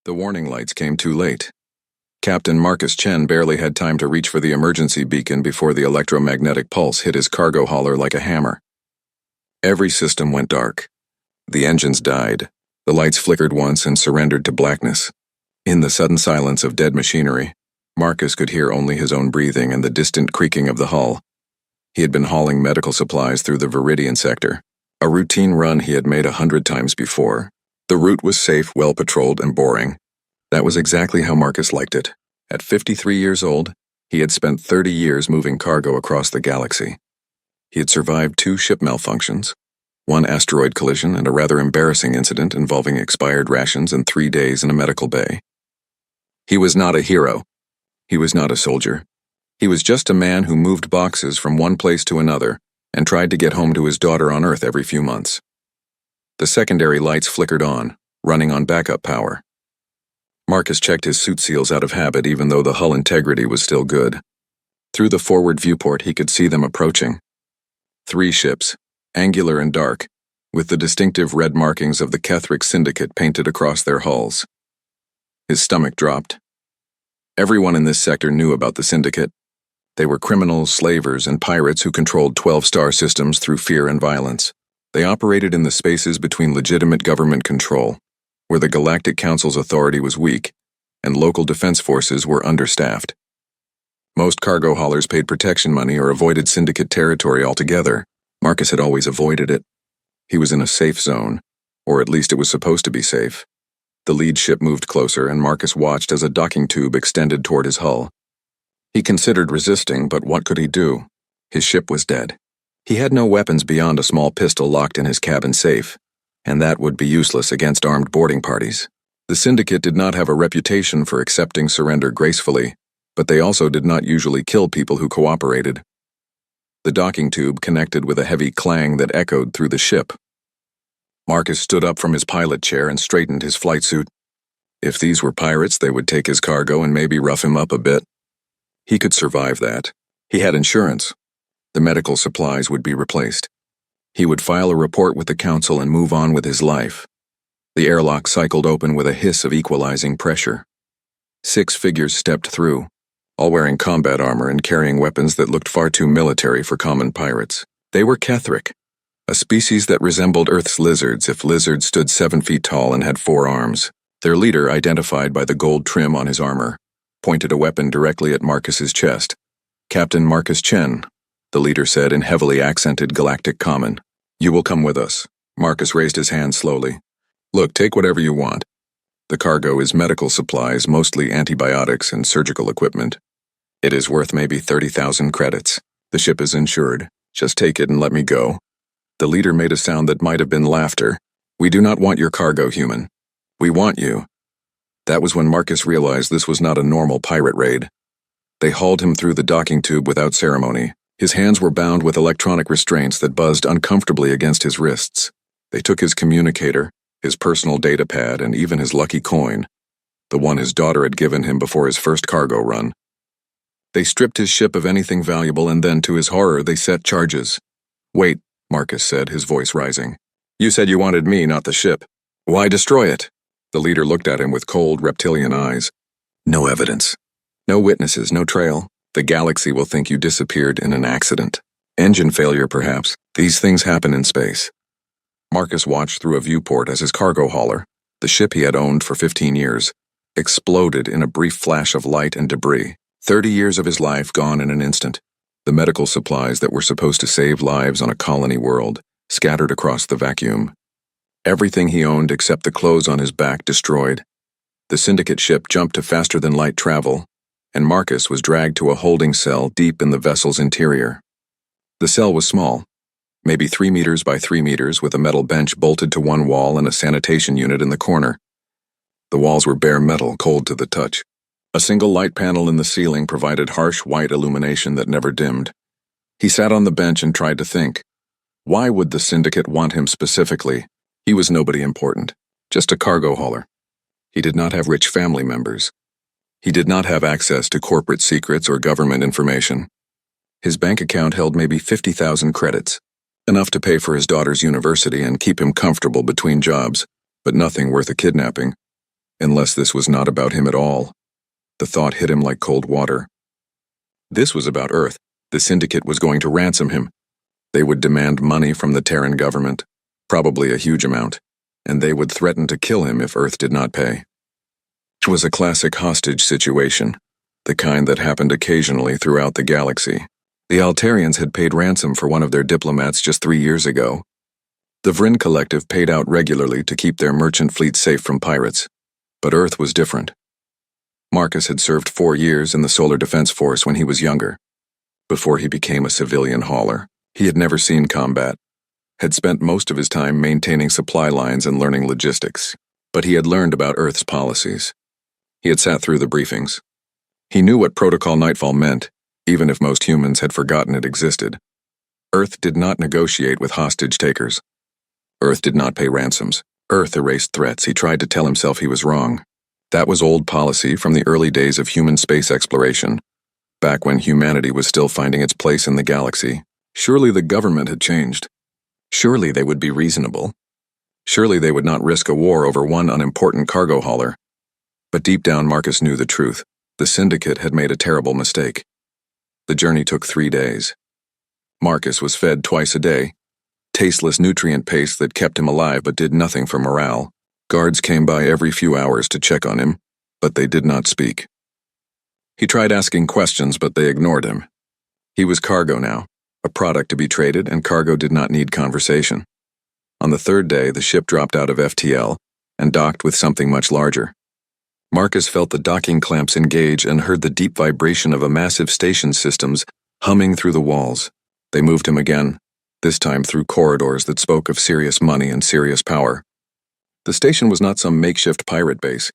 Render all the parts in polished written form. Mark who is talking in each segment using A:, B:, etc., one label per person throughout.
A: The warning lights came too late. Captain Marcus Chen barely had time to reach for the emergency beacon before the electromagnetic pulse hit his cargo hauler like a hammer. Every system went dark. The engines died. The lights flickered once and surrendered to blackness. In the sudden silence of dead machinery, Marcus could hear only his own breathing and the distant creaking of the hull. He had been hauling medical supplies through the Viridian sector, a routine run he had made 100 times before. The route was safe, well-patrolled, and boring. That was exactly how Marcus liked it. At 53 years old, he had spent 30 years moving cargo across the galaxy. He had survived 2 ship malfunctions, 1 asteroid collision, and a rather embarrassing incident involving expired rations and 3 days in a medical bay. He was not a hero. He was not a soldier. He was just a man who moved boxes from one place to another and tried to get home to his daughter on Earth every few months. The secondary lights flickered on, running on backup power. Marcus checked his suit seals out of habit even though the hull integrity was still good. Through the forward viewport he could see them approaching. 3 ships, angular and dark, with the distinctive red markings of the Kethric Syndicate painted across their hulls. His stomach dropped. Everyone in this sector knew about the Syndicate. They were criminals, slavers, and pirates who controlled 12-star systems through fear and violence. They operated in the spaces between legitimate government control, where the Galactic Council's authority was weak, and local defense forces were understaffed. Most cargo haulers paid protection money or avoided Syndicate territory altogether. Marcus had always avoided it. He was in a safe zone, or at least it was supposed to be safe. The lead ship moved closer, and Marcus watched as a docking tube extended toward his hull. He considered resisting, but what could he do? His ship was dead. He had no weapons beyond a small pistol locked in his cabin safe, and that would be useless against armed boarding parties. The Syndicate did not have a reputation for accepting surrender gracefully, but they also did not usually kill people who cooperated. The docking tube connected with a heavy clang that echoed through the ship. Marcus stood up from his pilot chair and straightened his flight suit. If these were pirates, they would take his cargo and maybe rough him up a bit. He could survive that. He had insurance. The medical supplies would be replaced. He would file a report with the council and move on with his life. The airlock cycled open with a hiss of equalizing pressure. 6 figures stepped through, all wearing combat armor and carrying weapons that looked far too military for common pirates. They were Kethric, a species that resembled Earth's lizards if lizards stood 7 feet tall and had 4 arms. Their leader, identified by the gold trim on his armor, pointed a weapon directly at Marcus's chest. "Captain Marcus Chen," the leader said in heavily accented Galactic Common. "You will come with us." Marcus raised his hand slowly. "Look, take whatever you want. The cargo is medical supplies, mostly antibiotics and surgical equipment. It is worth maybe 30,000 credits. The ship is insured. Just take it and let me go." The leader made a sound that might have been laughter. "We do not want your cargo, human. We want you." That was when Marcus realized this was not a normal pirate raid. They hauled him through the docking tube without ceremony. His hands were bound with electronic restraints that buzzed uncomfortably against his wrists. They took his communicator, his personal data pad, and even his lucky coin, the one his daughter had given him before his first cargo run. They stripped his ship of anything valuable, and then, to his horror, they set charges. "Wait," Marcus said, his voice rising. "You said you wanted me, not the ship. Why destroy it?" The leader looked at him with cold, reptilian eyes. "No evidence. No witnesses, no trail. The galaxy will think you disappeared in an accident. Engine failure, perhaps. These things happen in space." Marcus watched through a viewport as his cargo hauler, the ship he had owned for 15 years, exploded in a brief flash of light and debris. 30 years of his life gone in an instant. The medical supplies that were supposed to save lives on a colony world, scattered across the vacuum. Everything he owned except the clothes on his back destroyed. The Syndicate ship jumped to faster-than-light travel, and Marcus was dragged to a holding cell deep in the vessel's interior. The cell was small, maybe 3 meters by 3 meters, with a metal bench bolted to one wall and a sanitation unit in the corner. The walls were bare metal, cold to the touch. A single light panel in the ceiling provided harsh white illumination that never dimmed. He sat on the bench and tried to think. Why would the Syndicate want him specifically? He was nobody important, just a cargo hauler. He did not have rich family members. He did not have access to corporate secrets or government information. His bank account held maybe 50,000 credits, enough to pay for his daughter's university and keep him comfortable between jobs, but nothing worth a kidnapping. Unless this was not about him at all. The thought hit him like cold water. This was about Earth. The syndicate was going to ransom him. They would demand money from the Terran government, probably a huge amount, and they would threaten to kill him if Earth did not pay. It was a classic hostage situation, the kind that happened occasionally throughout the galaxy. The Altarians had paid ransom for one of their diplomats just 3 years ago. The Vryn Collective paid out regularly to keep their merchant fleet safe from pirates. But Earth was different. Marcus had served 4 years in the Solar Defense Force when he was younger. Before he became a civilian hauler, he had never seen combat, had spent most of his time maintaining supply lines and learning logistics. But he had learned about Earth's policies. He had sat through the briefings. He knew what Protocol Nightfall meant, even if most humans had forgotten it existed. Earth did not negotiate with hostage takers. Earth did not pay ransoms. Earth erased threats. He tried to tell himself he was wrong. That was old policy from the early days of human space exploration, back when humanity was still finding its place in the galaxy. Surely the government had changed. Surely they would be reasonable. Surely they would not risk a war over one unimportant cargo hauler. But deep down, Marcus knew the truth. The syndicate had made a terrible mistake. The journey took 3 days. Marcus was fed twice a day, tasteless nutrient paste that kept him alive but did nothing for morale. Guards came by every few hours to check on him, but they did not speak. He tried asking questions, but they ignored him. He was cargo now, a product to be traded, and cargo did not need conversation. On the 3rd day, the ship dropped out of FTL and docked with something much larger. Marcus felt the docking clamps engage and heard the deep vibration of a massive station systems humming through the walls. They moved him again, this time through corridors that spoke of serious money and serious power. The station was not some makeshift pirate base.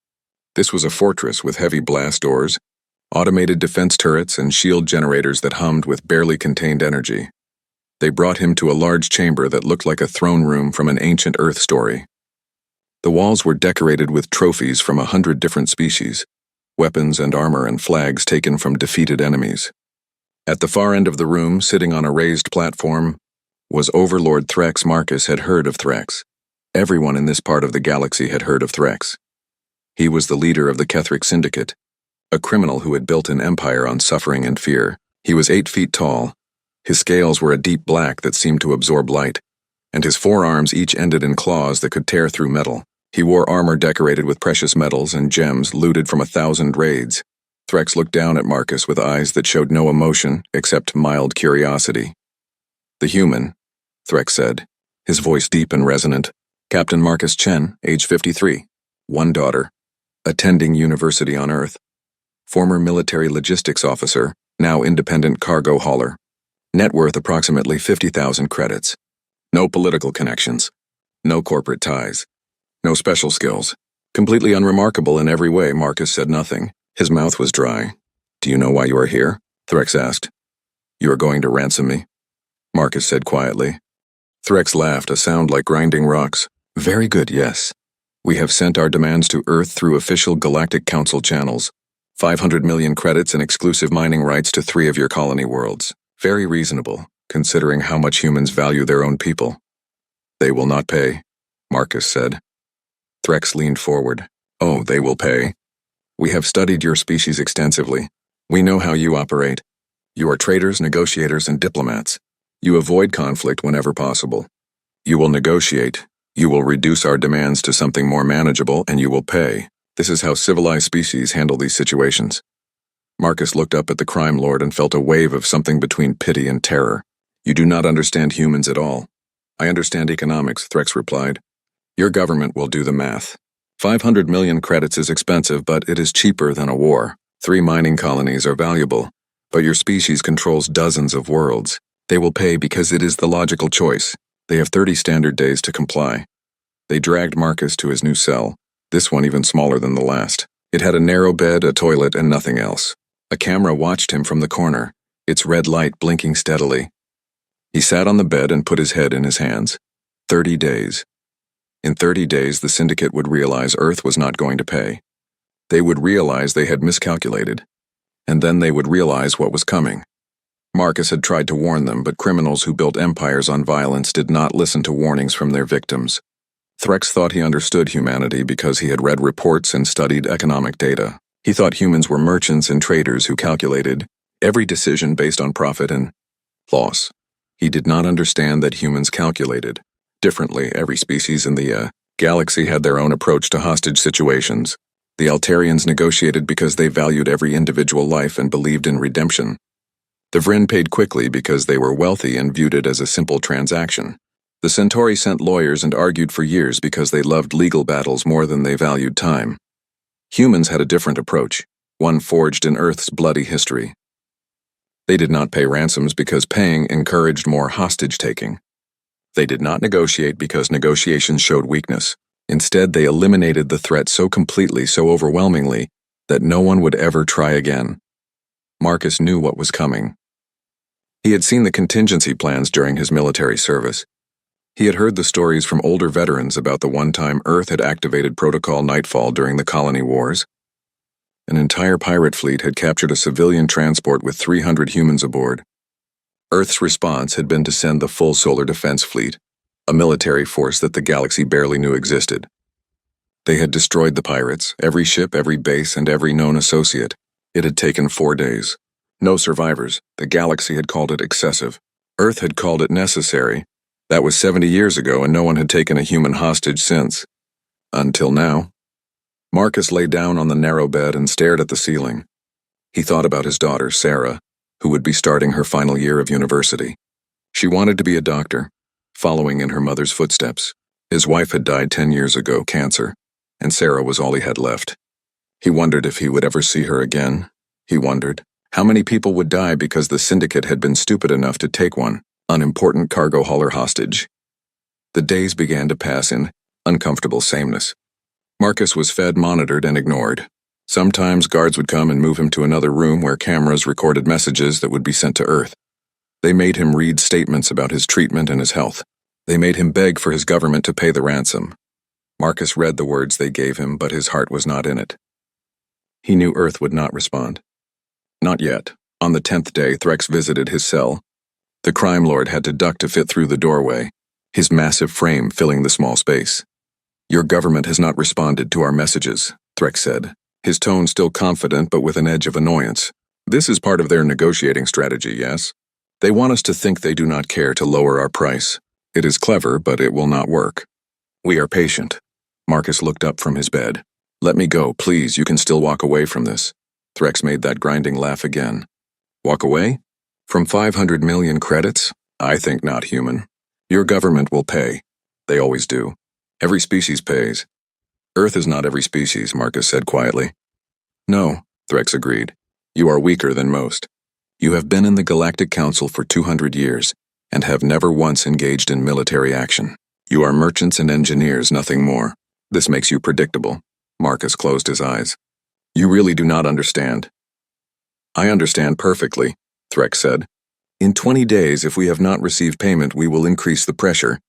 A: This was a fortress with heavy blast doors, automated defense turrets, and shield generators that hummed with barely contained energy. They brought him to a large chamber that looked like a throne room from an ancient Earth story. The walls were decorated with trophies from 100 different species, weapons and armor and flags taken from defeated enemies. At the far end of the room, sitting on a raised platform, was Overlord Threx. Marcus had heard of Threx. Everyone in this part of the galaxy had heard of Threx. He was the leader of the Kethric Syndicate, a criminal who had built an empire on suffering and fear. He was 8 feet tall. His scales were a deep black that seemed to absorb light, and his forearms each ended in claws that could tear through metal. He wore armor decorated with precious metals and gems looted from 1,000 raids. Threx looked down at Marcus with eyes that showed no emotion except mild curiosity. "The human," Threx said, his voice deep and resonant. "Captain Marcus Chen, age 53, 1 daughter, attending university on Earth. Former military logistics officer, now independent cargo hauler. Net worth approximately 50,000 credits. No political connections. No corporate ties. No special skills. Completely unremarkable in every way." Marcus said nothing. His mouth was dry. "Do you know why you are here?" Threx asked. "You are going to ransom me," Marcus said quietly. Threx laughed, a sound like grinding rocks. "Very good, yes. We have sent our demands to Earth through official Galactic Council channels. 500 million credits and exclusive mining rights to 3 of your colony worlds. Very reasonable, considering how much humans value their own people." "They will not pay," Marcus said. Threx leaned forward. "Oh, they will pay. We have studied your species extensively. We know how you operate. You are traders, negotiators, and diplomats. You avoid conflict whenever possible. You will negotiate. You will reduce our demands to something more manageable, and you will pay. This is how civilized species handle these situations." Marcus looked up at the crime lord and felt a wave of something between pity and terror. "You do not understand humans at all." "I understand economics," Threx replied. "Your government will do the math. 500 million credits is expensive, but it is cheaper than a war. 3 mining colonies are valuable, but your species controls dozens of worlds. They will pay because it is the logical choice. They have 30 standard days to comply." They dragged Marcus to his new cell, this one even smaller than the last. It had a narrow bed, a toilet, and nothing else. A camera watched him from the corner, its red light blinking steadily. He sat on the bed and put his head in his hands. 30 days. In 30 days, the Syndicate would realize Earth was not going to pay. They would realize they had miscalculated. And then they would realize what was coming. Marcus had tried to warn them, but criminals who built empires on violence did not listen to warnings from their victims. Threx thought he understood humanity because he had read reports and studied economic data. He thought humans were merchants and traders who calculated every decision based on profit and loss. He did not understand that humans calculated differently. Every species in the galaxy had their own approach to hostage situations. The Altarians negotiated because they valued every individual life and believed in redemption. The Vryn paid quickly because they were wealthy and viewed it as a simple transaction. The Centauri sent lawyers and argued for years because they loved legal battles more than they valued time. Humans had a different approach, one forged in Earth's bloody history. They did not pay ransoms because paying encouraged more hostage-taking. They did not negotiate because negotiations showed weakness. Instead, they eliminated the threat so completely, so overwhelmingly, that no one would ever try again. Marcus knew what was coming. He had seen the contingency plans during his military service. He had heard the stories from older veterans about the one time Earth had activated Protocol Nightfall during the colony wars. An entire pirate fleet had captured a civilian transport with 300 humans aboard. Earth's response had been to send the full Solar Defense Fleet, a military force that the galaxy barely knew existed. They had destroyed the pirates, every ship, every base, and every known associate. It had taken 4 days. No survivors. The galaxy had called it excessive. Earth had called it necessary. That was 70 years ago, and no one had taken a human hostage since. Until now. Marcus lay down on the narrow bed and stared at the ceiling. He thought about his daughter, Sarah, who would be starting her final year of university. She wanted to be a doctor, following in her mother's footsteps. His wife had died 10 years ago, cancer, and Sarah was all he had left. He wondered if he would ever see her again. He wondered how many people would die because the syndicate had been stupid enough to take one unimportant cargo hauler hostage. The days began to pass in uncomfortable sameness. Marcus was fed, monitored, and ignored. Sometimes guards would come and move him to another room where cameras recorded messages that would be sent to Earth. They made him read statements about his treatment and his health. They made him beg for his government to pay the ransom. Marcus read the words they gave him, but his heart was not in it. He knew Earth would not respond. Not yet. On the 10th day, Threx visited his cell. The crime lord had to duck to fit through the doorway, his massive frame filling the small space. "Your government has not responded to our messages," Threx said, his tone still confident but with an edge of annoyance. "This is part of their negotiating strategy, yes? They want us to think they do not care to lower our price. It is clever, but it will not work. We are patient." Marcus looked up from his bed. "Let me go, please. You can still walk away from this." Threx made that grinding laugh again. "Walk away? From 500 million credits? I think not, human. Your government will pay. They always do. Every species pays." "Earth is not every species," Marcus said quietly. "No," Threx agreed. "You are weaker than most. You have been in the Galactic Council for 200 years and have never once engaged in military action. You are merchants and engineers, nothing more. This makes you predictable." Marcus closed his eyes. "You really do not understand." "I understand perfectly," Threx said. "In 20 days, if we have not received payment, we will increase the pressure.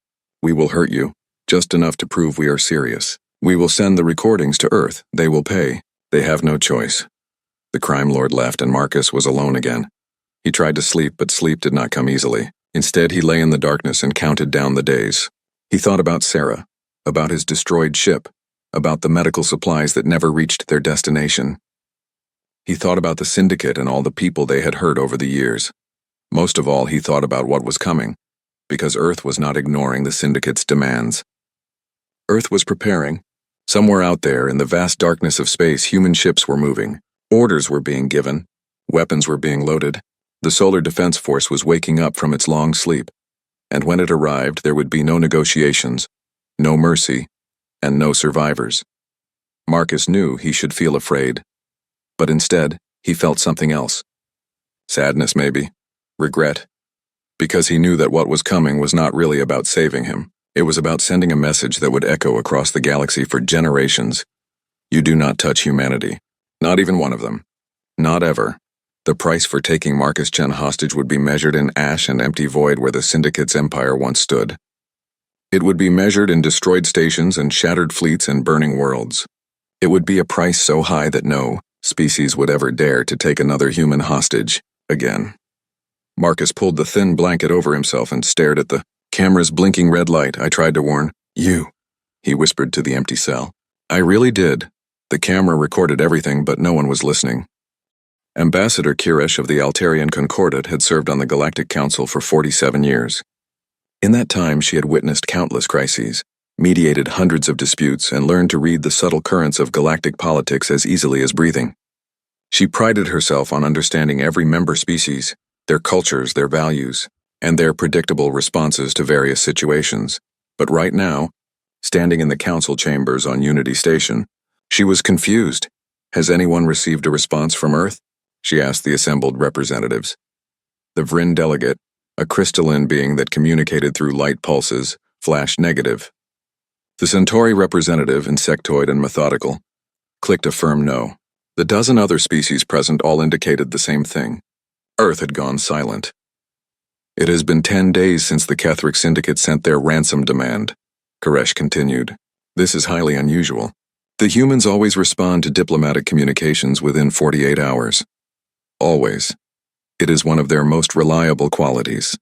A: We will hurt you, just enough to prove we are serious. We will send the recordings to Earth. They will pay. They have no choice." The crime lord left and Marcus was alone again. He tried to sleep, but sleep did not come easily. Instead, he lay in the darkness and counted down the days. He thought about Sarah, about his destroyed ship, about the medical supplies that never reached their destination. He thought about the syndicate and all the people they had hurt over the years. Most of all, he thought about what was coming, because Earth was not ignoring the syndicate's demands. Earth was preparing. Somewhere out there, in the vast darkness of space, human ships were moving. Orders were being given. Weapons were being loaded. The Solar Defense Force was waking up from its long sleep. And when it arrived, there would be no negotiations, no mercy, and no survivors. Marcus knew he should feel afraid. But instead, he felt something else. Sadness, maybe. Regret. Because he knew that what was coming was not really about saving him. It was about sending a message that would echo across the galaxy for generations. You do not touch humanity. Not even one of them. Not ever. The price for taking Marcus Chen hostage would be measured in ash and empty void where the Syndicate's empire once stood. It would be measured in destroyed stations and shattered fleets and burning worlds. It would be a price so high that no species would ever dare to take another human hostage again. Marcus pulled the thin blanket over himself and stared at the camera's blinking red light. "I tried to warn you," he whispered to the empty cell. I really did. The camera recorded everything, but no one was listening. Ambassador Kiresh of the Altarian Concordat had served on the Galactic Council for 47 years. In that time, she had witnessed countless crises, mediated hundreds of disputes, and learned to read the subtle currents of galactic politics as easily as breathing. She prided herself on understanding every member species, their cultures, their values, and their predictable responses to various situations. But right now, standing in the council chambers on Unity Station, she was confused. Has anyone received a response from Earth? She asked the assembled representatives. The Vryn delegate, a crystalline being that communicated through light pulses, flashed negative. The Centauri representative, insectoid and methodical, clicked a firm no. The dozen other species present all indicated the same thing. Earth had gone silent. It has been 10 days since the Ketheric Syndicate sent their ransom demand, Kiresh continued. This is highly unusual. The humans always respond to diplomatic communications within 48 hours. Always. It is one of their most reliable qualities.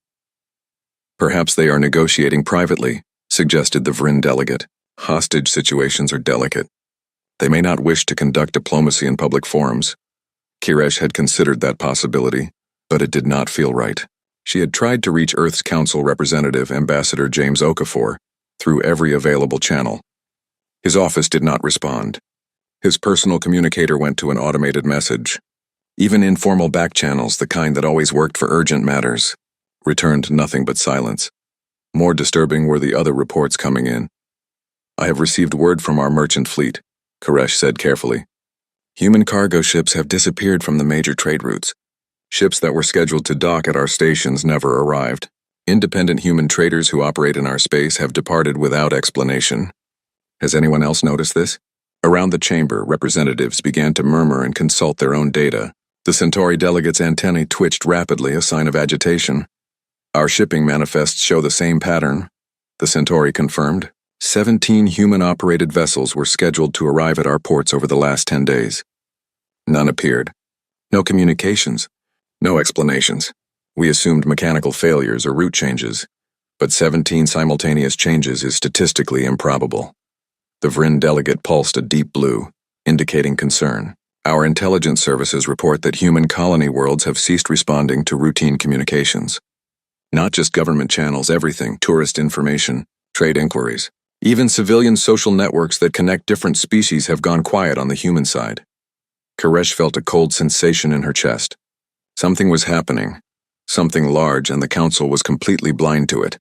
A: Perhaps they are negotiating privately, suggested the Vryn delegate. Hostage situations are delicate. They may not wish to conduct diplomacy in public forums. Kiresh had considered that possibility, but it did not feel right. She had tried to reach Earth's Council representative, Ambassador James Okafor, through every available channel. His office did not respond. His personal communicator went to an automated message. Even informal back channels, the kind that always worked for urgent matters, returned nothing but silence. More disturbing were the other reports coming in. I have received word from our merchant fleet, Kiresh said carefully. Human cargo ships have disappeared from the major trade routes. Ships that were scheduled to dock at our stations never arrived. Independent human traders who operate in our space have departed without explanation. Has anyone else noticed this? Around the chamber, representatives began to murmur and consult their own data. The Centauri delegate's antennae twitched rapidly, a sign of agitation. Our shipping manifests show the same pattern, the Centauri confirmed. 17 human-operated vessels were scheduled to arrive at our ports over the last 10 days. None appeared. No communications. No explanations. We assumed mechanical failures or route changes, but 17 simultaneous changes is statistically improbable. The Vryn delegate pulsed a deep blue, indicating concern. Our intelligence services report that human colony worlds have ceased responding to routine communications. Not just government channels, everything, tourist information, trade inquiries. Even civilian social networks that connect different species have gone quiet on the human side. Kiresh felt a cold sensation in her chest. Something was happening, something large, and the council was completely blind to it.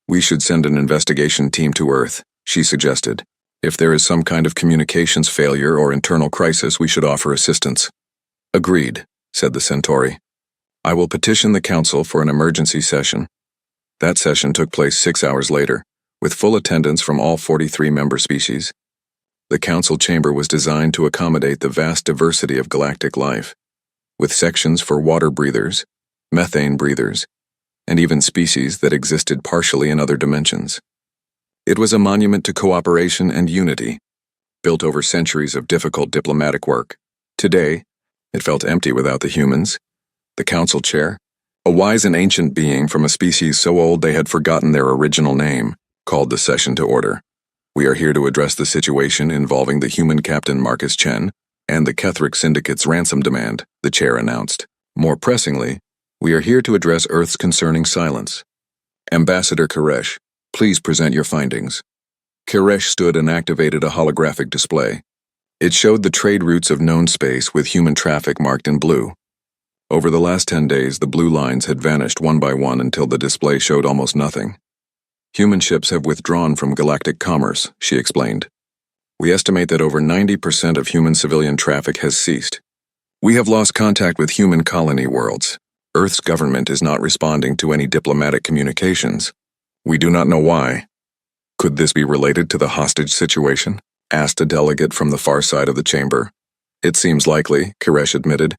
A: We should send an investigation team to Earth, she suggested. If there is some kind of communications failure or internal crisis, we should offer assistance. Agreed, said the Centauri. I will petition the council for an emergency session. That session took place 6 hours later, with full attendance from all 43 member species. The council chamber was designed to accommodate the vast diversity of galactic life, with sections for water breathers, methane breathers, and even species that existed partially in other dimensions. It was a monument to cooperation and unity, built over centuries of difficult diplomatic work. Today, it felt empty without the humans. The council chair, a wise and ancient being from a species so old they had forgotten their original name, called the session to order. We are here to address the situation involving the human captain Marcus Chen and the Ketheric Syndicate's ransom demand, the chair announced. More pressingly, we are here to address Earth's concerning silence. Ambassador Kiresh, please present your findings. Kiresh stood and activated a holographic display. It showed the trade routes of known space with human traffic marked in blue. Over the last 10 days, the blue lines had vanished one by one until the display showed almost nothing. Human ships have withdrawn from galactic commerce, she explained. We estimate that over 90% of human civilian traffic has ceased. We have lost contact with human colony worlds. Earth's government is not responding to any diplomatic communications. We do not know why. Could this be related to the hostage situation? Asked a delegate from the far side of the chamber. It seems likely, Kiresh admitted,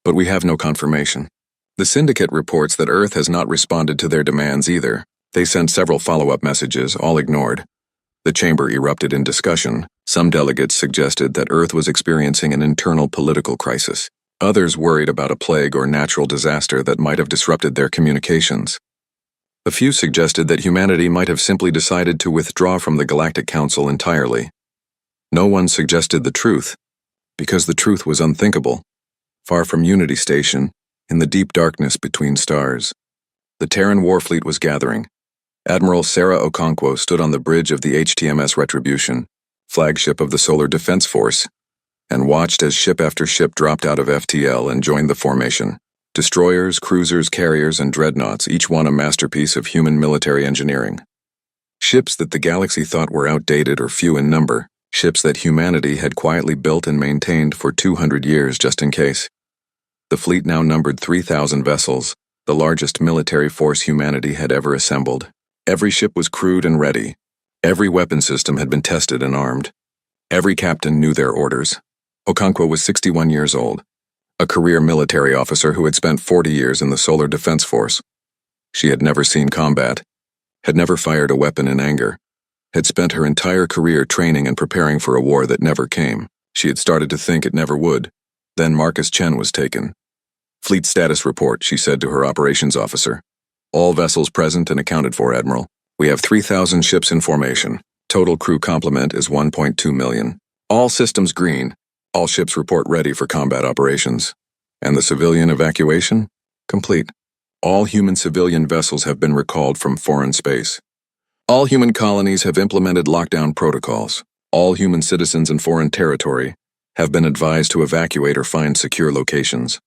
A: but we have no confirmation. The Syndicate reports that Earth has not responded to their demands either. They sent several follow-up messages, all ignored. The chamber erupted in discussion. Some delegates suggested that Earth was experiencing an internal political crisis. Others worried about a plague or natural disaster that might have disrupted their communications. A few suggested that humanity might have simply decided to withdraw from the Galactic Council entirely. No one suggested the truth, because the truth was unthinkable, far from Unity Station, in the deep darkness between stars. The Terran Warfleet was gathering. Admiral Sarah Okonkwo stood on the bridge of the HTMS Retribution, flagship of the Solar Defense Force, and watched as ship after ship dropped out of FTL and joined the formation. Destroyers, cruisers, carriers, and dreadnoughts, each one a masterpiece of human military engineering. Ships that the galaxy thought were outdated or few in number, ships that humanity had quietly built and maintained for 200 years just in case. The fleet now numbered 3,000 vessels, the largest military force humanity had ever assembled. Every ship was crewed and ready. Every weapon system had been tested and armed. Every captain knew their orders. Okonkwo was 61 years old, a career military officer who had spent 40 years in the Solar Defense Force. She had never seen combat, had never fired a weapon in anger, had spent her entire career training and preparing for a war that never came. She had started to think it never would. Then Marcus Chen was taken. "Fleet status report," she said to her operations officer. "All vessels present and accounted for, Admiral. We have 3,000 ships in formation. Total crew complement is 1.2 million. All systems green. All ships report ready for combat operations. And the civilian evacuation? Complete. All human civilian vessels have been recalled from foreign space. All human colonies have implemented lockdown protocols. All human citizens in foreign territory have been advised to evacuate or find secure locations.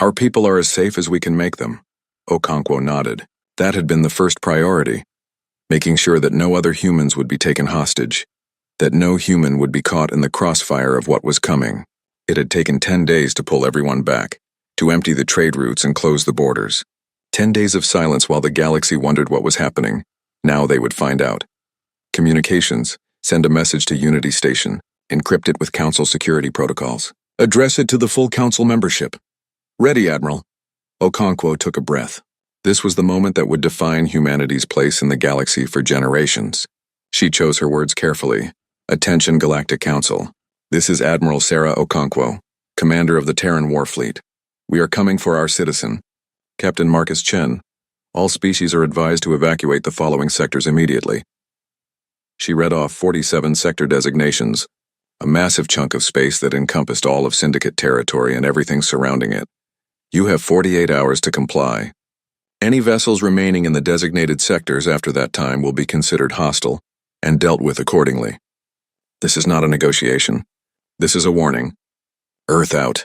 A: Our people are as safe as we can make them." Okonkwo nodded. That had been the first priority, making sure that no other humans would be taken hostage, that no human would be caught in the crossfire of what was coming. It had taken 10 days to pull everyone back, to empty the trade routes and close the borders. 10 days of silence while the galaxy wondered what was happening. Now they would find out. Communications: send a message to Unity Station, encrypt it with Council security protocols. Address it to the full Council membership. "Ready, Admiral." Okonkwo took a breath. This was the moment that would define humanity's place in the galaxy for generations. She chose her words carefully. "Attention, Galactic Council. This is Admiral Sarah Okonkwo, commander of the Terran Warfleet. We are coming for our citizen, Captain Marcus Chen. All species are advised to evacuate the following sectors immediately." She read off 47 sector designations, a massive chunk of space that encompassed all of Syndicate territory and everything surrounding it. "You have 48 hours to comply. Any vessels remaining in the designated sectors after that time will be considered hostile and dealt with accordingly. This is not a negotiation. This is a warning. Earth out."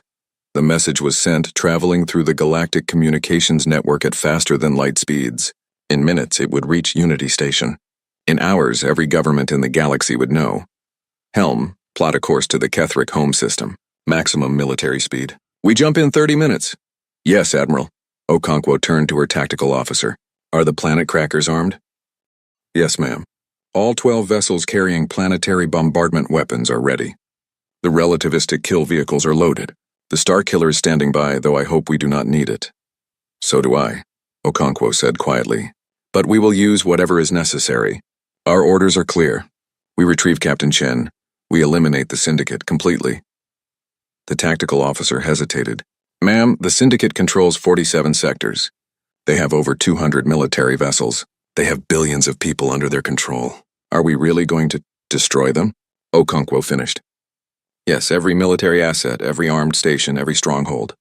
A: The message was sent, traveling through the galactic communications network at faster than light speeds. In minutes, it would reach Unity Station. In hours, every government in the galaxy would know. "Helm, plot a course to the Kethric home system. Maximum military speed. We jump in 30 minutes. "Yes, Admiral." Okonkwo turned to her tactical officer. "Are the planet crackers armed?" "Yes, ma'am. All 12 vessels carrying planetary bombardment weapons are ready. The relativistic kill vehicles are loaded. The Star Killer is standing by, though I hope we do not need it." "So do I," Okonkwo said quietly. "But we will use whatever is necessary. Our orders are clear. We retrieve Captain Chen. We eliminate the Syndicate completely." The tactical officer hesitated. "Ma'am, the Syndicate controls 47 sectors. They have over 200 military vessels. They have billions of people under their control. Are we really going to destroy them?" Okonkwo finished. "Yes, every military asset, every armed station, every stronghold.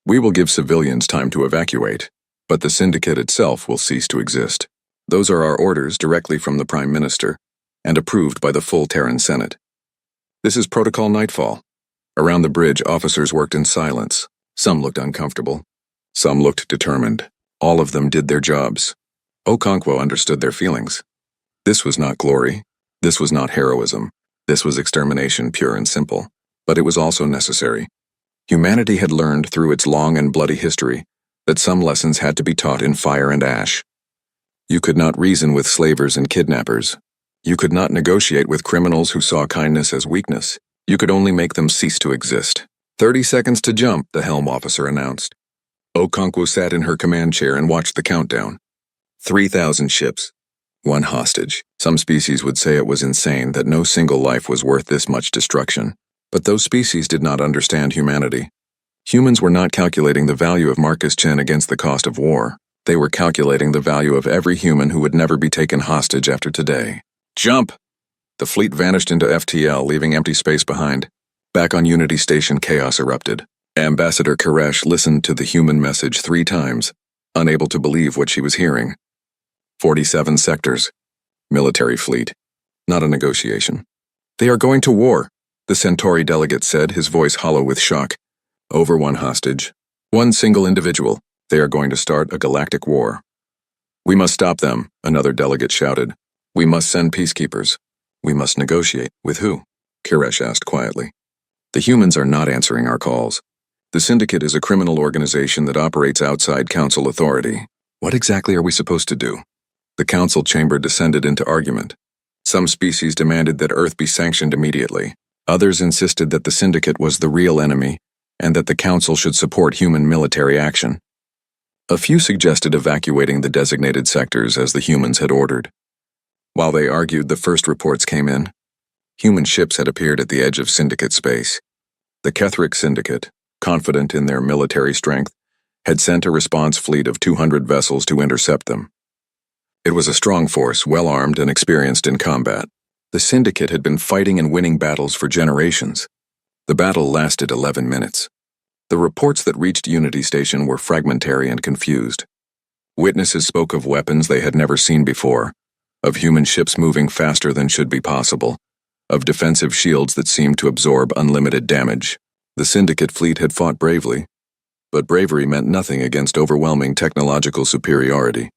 A: We will give civilians time to evacuate, but the Syndicate itself will cease to exist. Those are our orders directly from the Prime Minister, and approved by the full Terran Senate. This is Protocol Nightfall." Around the bridge, officers worked in silence. Some looked uncomfortable. Some looked determined. All of them did their jobs. Okonkwo understood their feelings. This was not glory. This was not heroism. This was extermination, pure and simple. But it was also necessary. Humanity had learned through its long and bloody history that some lessons had to be taught in fire and ash. You could not reason with slavers and kidnappers. You could not negotiate with criminals who saw kindness as weakness. You could only make them cease to exist. 30 seconds to jump, the helm officer announced. Okonkwo sat in her command chair and watched the countdown. 3,000 ships. One hostage. Some species would say it was insane that no single life was worth this much destruction. But those species did not understand humanity. Humans were not calculating the value of Marcus Chen against the cost of war. They were calculating the value of every human who would never be taken hostage after today. Jump! The fleet vanished into FTL, leaving empty space behind. Back on Unity Station, chaos erupted. Ambassador Koresh listened to the human message 3 times, unable to believe what she was hearing. 47 sectors. Military fleet. Not a negotiation. They are going to war, the Centauri delegate said, his voice hollow with shock. Over one hostage. One single individual. They are going to start a galactic war. We must stop them, another delegate shouted. We must send peacekeepers. We must negotiate. With who? Koresh asked quietly. The humans are not answering our calls. The Syndicate is a criminal organization that operates outside Council authority. What exactly are we supposed to do? The Council chamber descended into argument. Some species demanded that Earth be sanctioned immediately. Others insisted that the Syndicate was the real enemy, and that the Council should support human military action. A few suggested evacuating the designated sectors as the humans had ordered. While they argued, the first reports came in. Human ships had appeared at the edge of Syndicate space. The Kethric Syndicate, confident in their military strength, had sent a response fleet of 200 vessels to intercept them. It was a strong force, well-armed and experienced in combat. The Syndicate had been fighting and winning battles for generations. The battle lasted 11 minutes. The reports that reached Unity Station were fragmentary and confused. Witnesses spoke of weapons they had never seen before, of human ships moving faster than should be possible, of defensive shields that seemed to absorb unlimited damage. The Syndicate fleet had fought bravely, but bravery meant nothing against overwhelming technological superiority.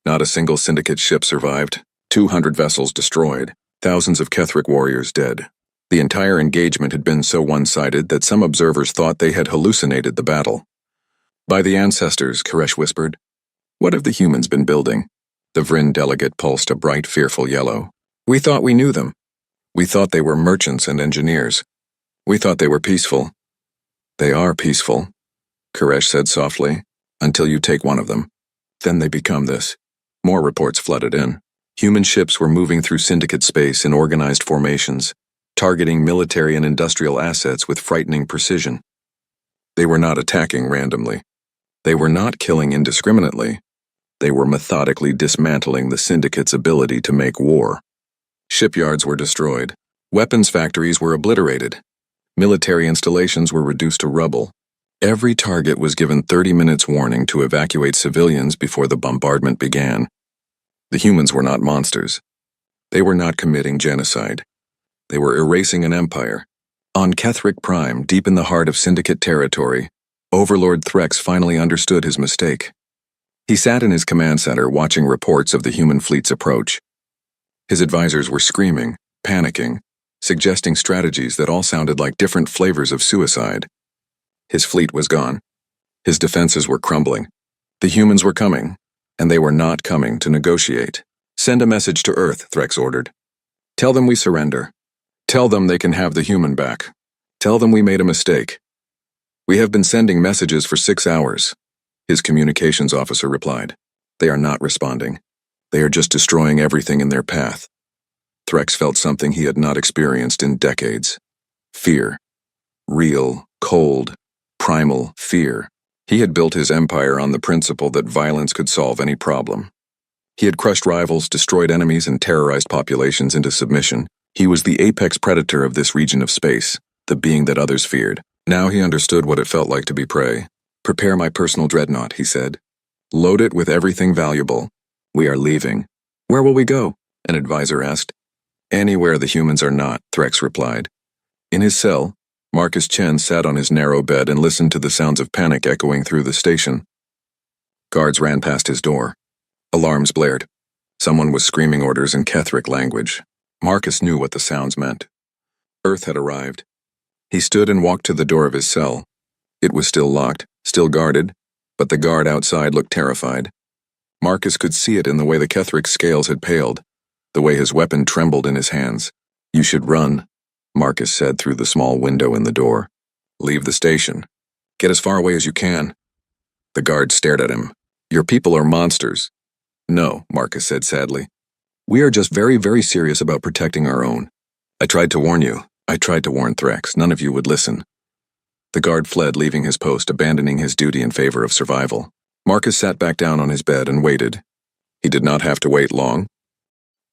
A: Not a single Syndicate ship survived, 200 vessels destroyed, thousands of Kethric warriors dead. The entire engagement had been so one-sided that some observers thought they had hallucinated the battle. By the ancestors, Koresh whispered. What have the humans been building? The Vryn delegate pulsed a bright, fearful yellow. We thought we knew them. We thought they were merchants and engineers. We thought they were peaceful. They are peaceful, Koresh said softly, until you take one of them. Then they become this. More reports flooded in. Human ships were moving through Syndicate space in organized formations, targeting military and industrial assets with frightening precision. They were not attacking randomly. They were not killing indiscriminately. They were methodically dismantling the Syndicate's ability to make war. Shipyards were destroyed. Weapons factories were obliterated. Military installations were reduced to rubble. Every target was given 30 minutes warning to evacuate civilians before the bombardment began. The humans were not monsters. They were not committing genocide. They were erasing an empire. On Kethric Prime, deep in the heart of Syndicate territory, Overlord Threx finally understood his mistake. He sat in his command center watching reports of the human fleet's approach. His advisors were screaming, panicking, suggesting strategies that all sounded like different flavors of suicide. His fleet was gone. His defenses were crumbling. The humans were coming, and they were not coming to negotiate. Send a message to Earth, Threx ordered. Tell them we surrender. Tell them they can have the human back. Tell them we made a mistake. We have been sending messages for 6 hours, his communications officer replied. They are not responding. They are just destroying everything in their path. Threx felt something he had not experienced in decades. Fear. Real, cold, primal fear. He had built his empire on the principle that violence could solve any problem. He had crushed rivals, destroyed enemies, and terrorized populations into submission. He was the apex predator of this region of space, the being that others feared. Now he understood what it felt like to be prey. Prepare my personal dreadnought, he said. Load it with everything valuable. We are leaving. Where will we go? An advisor asked. Anywhere the humans are not, Threx replied. In his cell, Marcus Chen sat on his narrow bed and listened to the sounds of panic echoing through the station. Guards ran past his door. Alarms blared. Someone was screaming orders in Kethric language. Marcus knew what the sounds meant. Earth had arrived. He stood and walked to the door of his cell. It was still locked, still guarded, but the guard outside looked terrified. Marcus could see it in the way the Kethric scales had paled, the way his weapon trembled in his hands. You should run, Marcus said through the small window in the door. Leave the station. Get as far away as you can. The guard stared at him. Your people are monsters. No, Marcus said sadly. We are just very, very serious about protecting our own. I tried to warn you. I tried to warn Threx. None of you would listen. The guard fled, leaving his post, abandoning his duty in favor of survival. Marcus sat back down on his bed and waited. He did not have to wait long.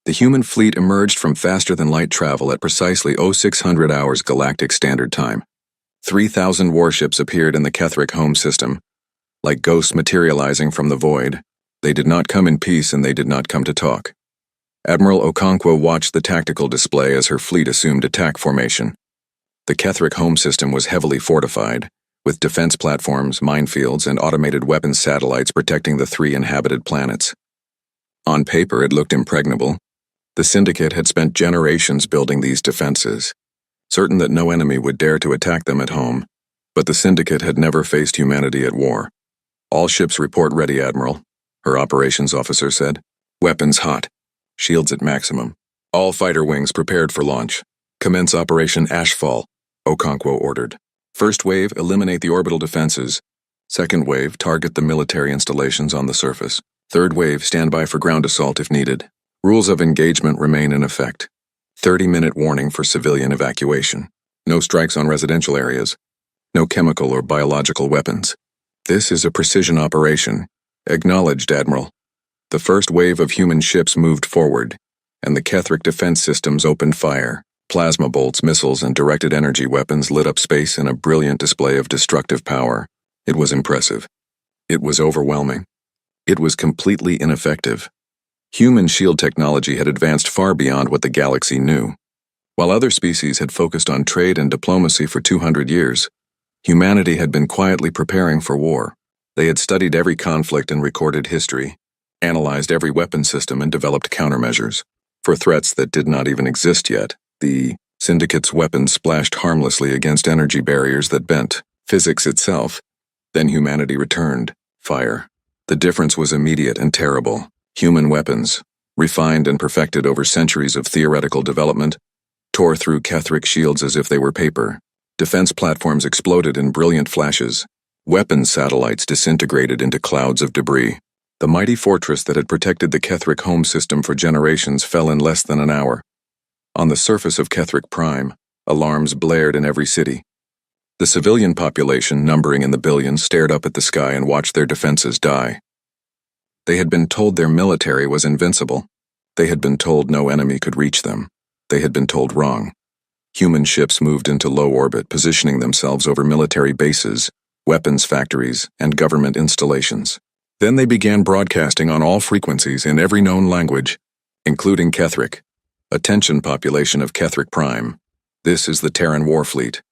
A: The human fleet emerged from faster-than-light travel at precisely 0600 hours Galactic Standard Time. 3,000 warships appeared in the Ketheric home system, like ghosts materializing from the void. They did not come in peace and they did not come to talk. Admiral Okonkwo watched the tactical display as her fleet assumed attack formation. The Ketheric home system was heavily fortified, with defense platforms, minefields, and automated weapons satellites protecting the 3 inhabited planets. On paper, it looked impregnable. The Syndicate had spent generations building these defenses, certain that no enemy would dare to attack them at home, but the Syndicate had never faced humanity at war. "All ships report ready, Admiral," her operations officer said. "Weapons hot. Shields at maximum. All fighter wings prepared for launch. Commence Operation Ashfall," Okonkwo ordered. "First wave, eliminate the orbital defenses. Second wave, target the military installations on the surface. Third wave, stand by for ground assault if needed. Rules of engagement remain in effect. 30-minute warning for civilian evacuation. No strikes on residential areas. No chemical or biological weapons. This is a precision operation." "Acknowledged, Admiral." The first wave of human ships moved forward, and the Ketheric defense systems opened fire. Plasma bolts, missiles, and directed energy weapons lit up space in a brilliant display of destructive power. It was impressive. It was overwhelming. It was completely ineffective. Human shield technology had advanced far beyond what the galaxy knew. While other species had focused on trade and diplomacy for 200 years, humanity had been quietly preparing for war. They had studied every conflict in recorded history, analyzed every weapon system, and developed countermeasures for threats that did not even exist yet. The Syndicate's weapons splashed harmlessly against energy barriers that bent physics itself. Then humanity returned. Fire. The difference was immediate and terrible. Human weapons, refined and perfected over centuries of theoretical development, tore through Ketheric shields as if they were paper. Defense platforms exploded in brilliant flashes. Weapons satellites disintegrated into clouds of debris. The mighty fortress that had protected the Ketheric home system for generations fell in less than an hour. On the surface of Ketheric Prime, alarms blared in every city. The civilian population, numbering in the billions, stared up at the sky and watched their defenses die. They had been told their military was invincible. They had been told no enemy could reach them. They had been told wrong. Human ships moved into low orbit, positioning themselves over military bases, weapons factories, and government installations. Then they began broadcasting on all frequencies in every known language, including Ketheric. "Attention, population of Ketheric Prime. This is the Terran War Fleet.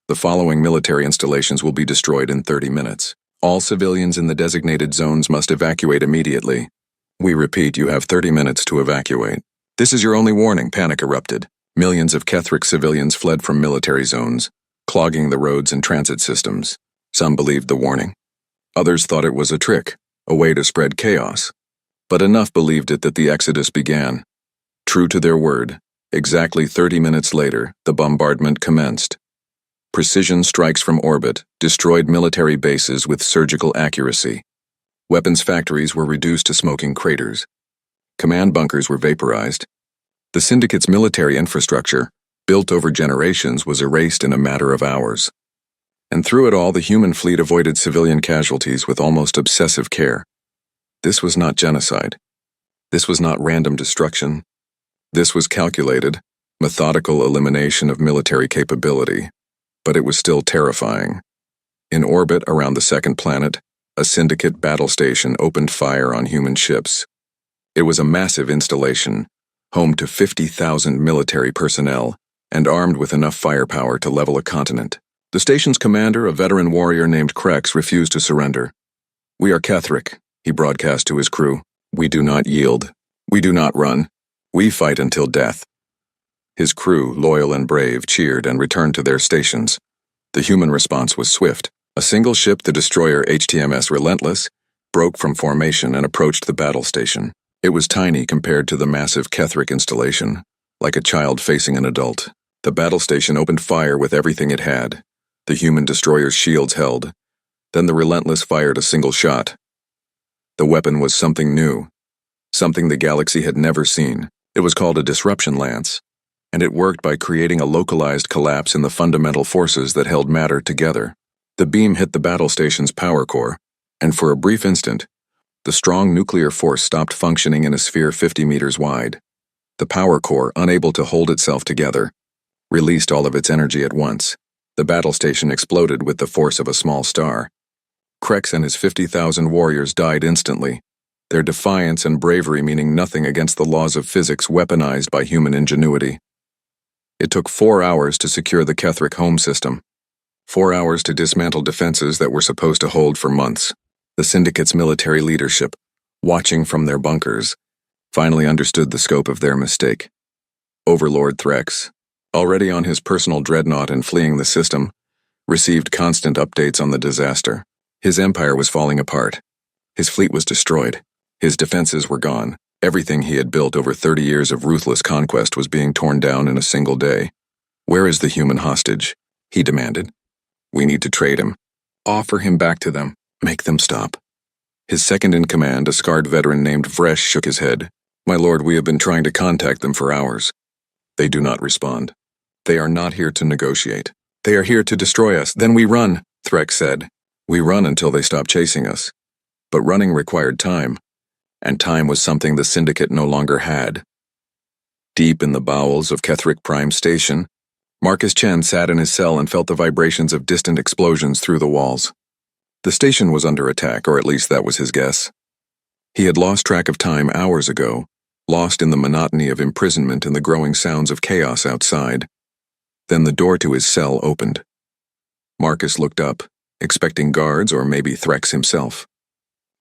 A: The following military installations will be destroyed in 30 minutes. All civilians in the designated zones must evacuate immediately. We repeat, you have 30 minutes to evacuate. This is your only warning," panic erupted. Millions of Ketheric civilians fled from military zones, clogging the roads and transit systems. Some believed the warning. Others thought it was a trick, a way to spread chaos. But enough believed it that the exodus began. True to their word, exactly 30 minutes later, the bombardment commenced. Precision strikes from orbit destroyed military bases with surgical accuracy. Weapons factories were reduced to smoking craters. Command bunkers were vaporized. The Syndicate's military infrastructure, built over generations, was erased in a matter of hours. And through it all, the human fleet avoided civilian casualties with almost obsessive care. This was not genocide. This was not random destruction. This was calculated, methodical elimination of military capability. But it was still terrifying. In orbit around the second planet, a Syndicate battle station opened fire on human ships. It was a massive installation, home to 50,000 military personnel, and armed with enough firepower to level a continent. The station's commander, a veteran warrior named Krex, refused to surrender. "We are Ketheric," he broadcast to his crew. "We do not yield. We do not run. We fight until death." His crew, loyal and brave, cheered and returned to their stations. The human response was swift. A single ship, the destroyer HTMS Relentless, broke from formation and approached the battle station. It was tiny compared to the massive Ketheric installation, like a child facing an adult. The battle station opened fire with everything it had. The human destroyer's shields held. Then the Relentless fired a single shot. The weapon was something new, something the galaxy had never seen. It was called a disruption lance, and it worked by creating a localized collapse in the fundamental forces that held matter together. The beam hit the battle station's power core, And for a brief instant, the strong nuclear force stopped functioning in a sphere 50 meters wide. The power core, unable to hold itself together, released all of its energy at once. The battle station exploded with the force of a small star. Krex and his 50,000 warriors died instantly, their defiance and bravery meaning nothing against the laws of physics weaponized by human ingenuity. It took 4 hours to secure the Kethric home system. 4 hours to dismantle defenses that were supposed to hold for months. The Syndicate's military leadership, watching from their bunkers, finally understood the scope of their mistake. Overlord Threx, already on his personal dreadnought and fleeing the system, received constant updates on the disaster. His empire was falling apart. His fleet was destroyed. His defenses were gone. Everything he had built over 30 years of ruthless conquest was being torn down in a single day. "Where is the human hostage?" he demanded. "We need to trade him. Offer him back to them. Make them stop." His second-in-command, a scarred veteran named Vresh, shook his head. "My lord, we have been trying to contact them for hours. They do not respond. They are not here to negotiate. They are here to destroy us. Then we run," Threx said. "We run until they stop chasing us." But running required time, and time was something the Syndicate no longer had. Deep in the bowels of Kethric Prime Station, Marcus Chen sat in his cell and felt the vibrations of distant explosions through the walls. The station was under attack, or at least that was his guess. He had lost track of time hours ago, lost in the monotony of imprisonment and the growing sounds of chaos outside. Then the door to his cell opened. Marcus looked up, expecting guards or maybe Threx himself.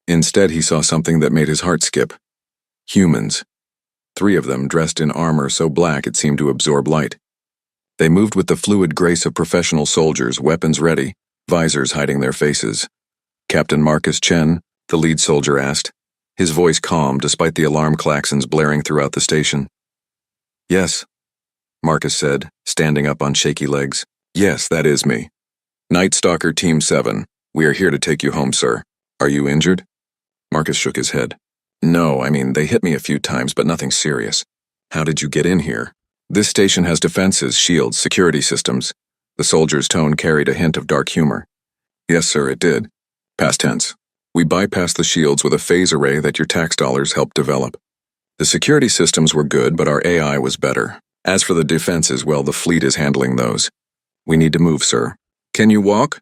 A: Instead, he saw something that made his heart skip. Humans. 3 of them dressed in armor so black it seemed to absorb light. They moved with the fluid grace of professional soldiers, weapons ready, visors hiding their faces. "Captain Marcus Chen?" the lead soldier asked, his voice calm despite the alarm klaxons blaring throughout the station. "Yes," Marcus said, standing up on shaky legs. "Yes, that is me. Night Stalker Team 7, we are here to take you home, sir. Are you injured?" Marcus shook his head. "No, I mean, they hit me a few times, but nothing serious." "How did you get in here?" "This station has defenses, shields, security systems." The soldier's tone carried a hint of dark humor. "Yes, sir, it did. Past tense. We bypassed the shields with a phase array that your tax dollars helped develop. The security systems were good, but our AI was better. As for the defenses, well, the fleet is handling those. We need to move, sir." "Can you walk?"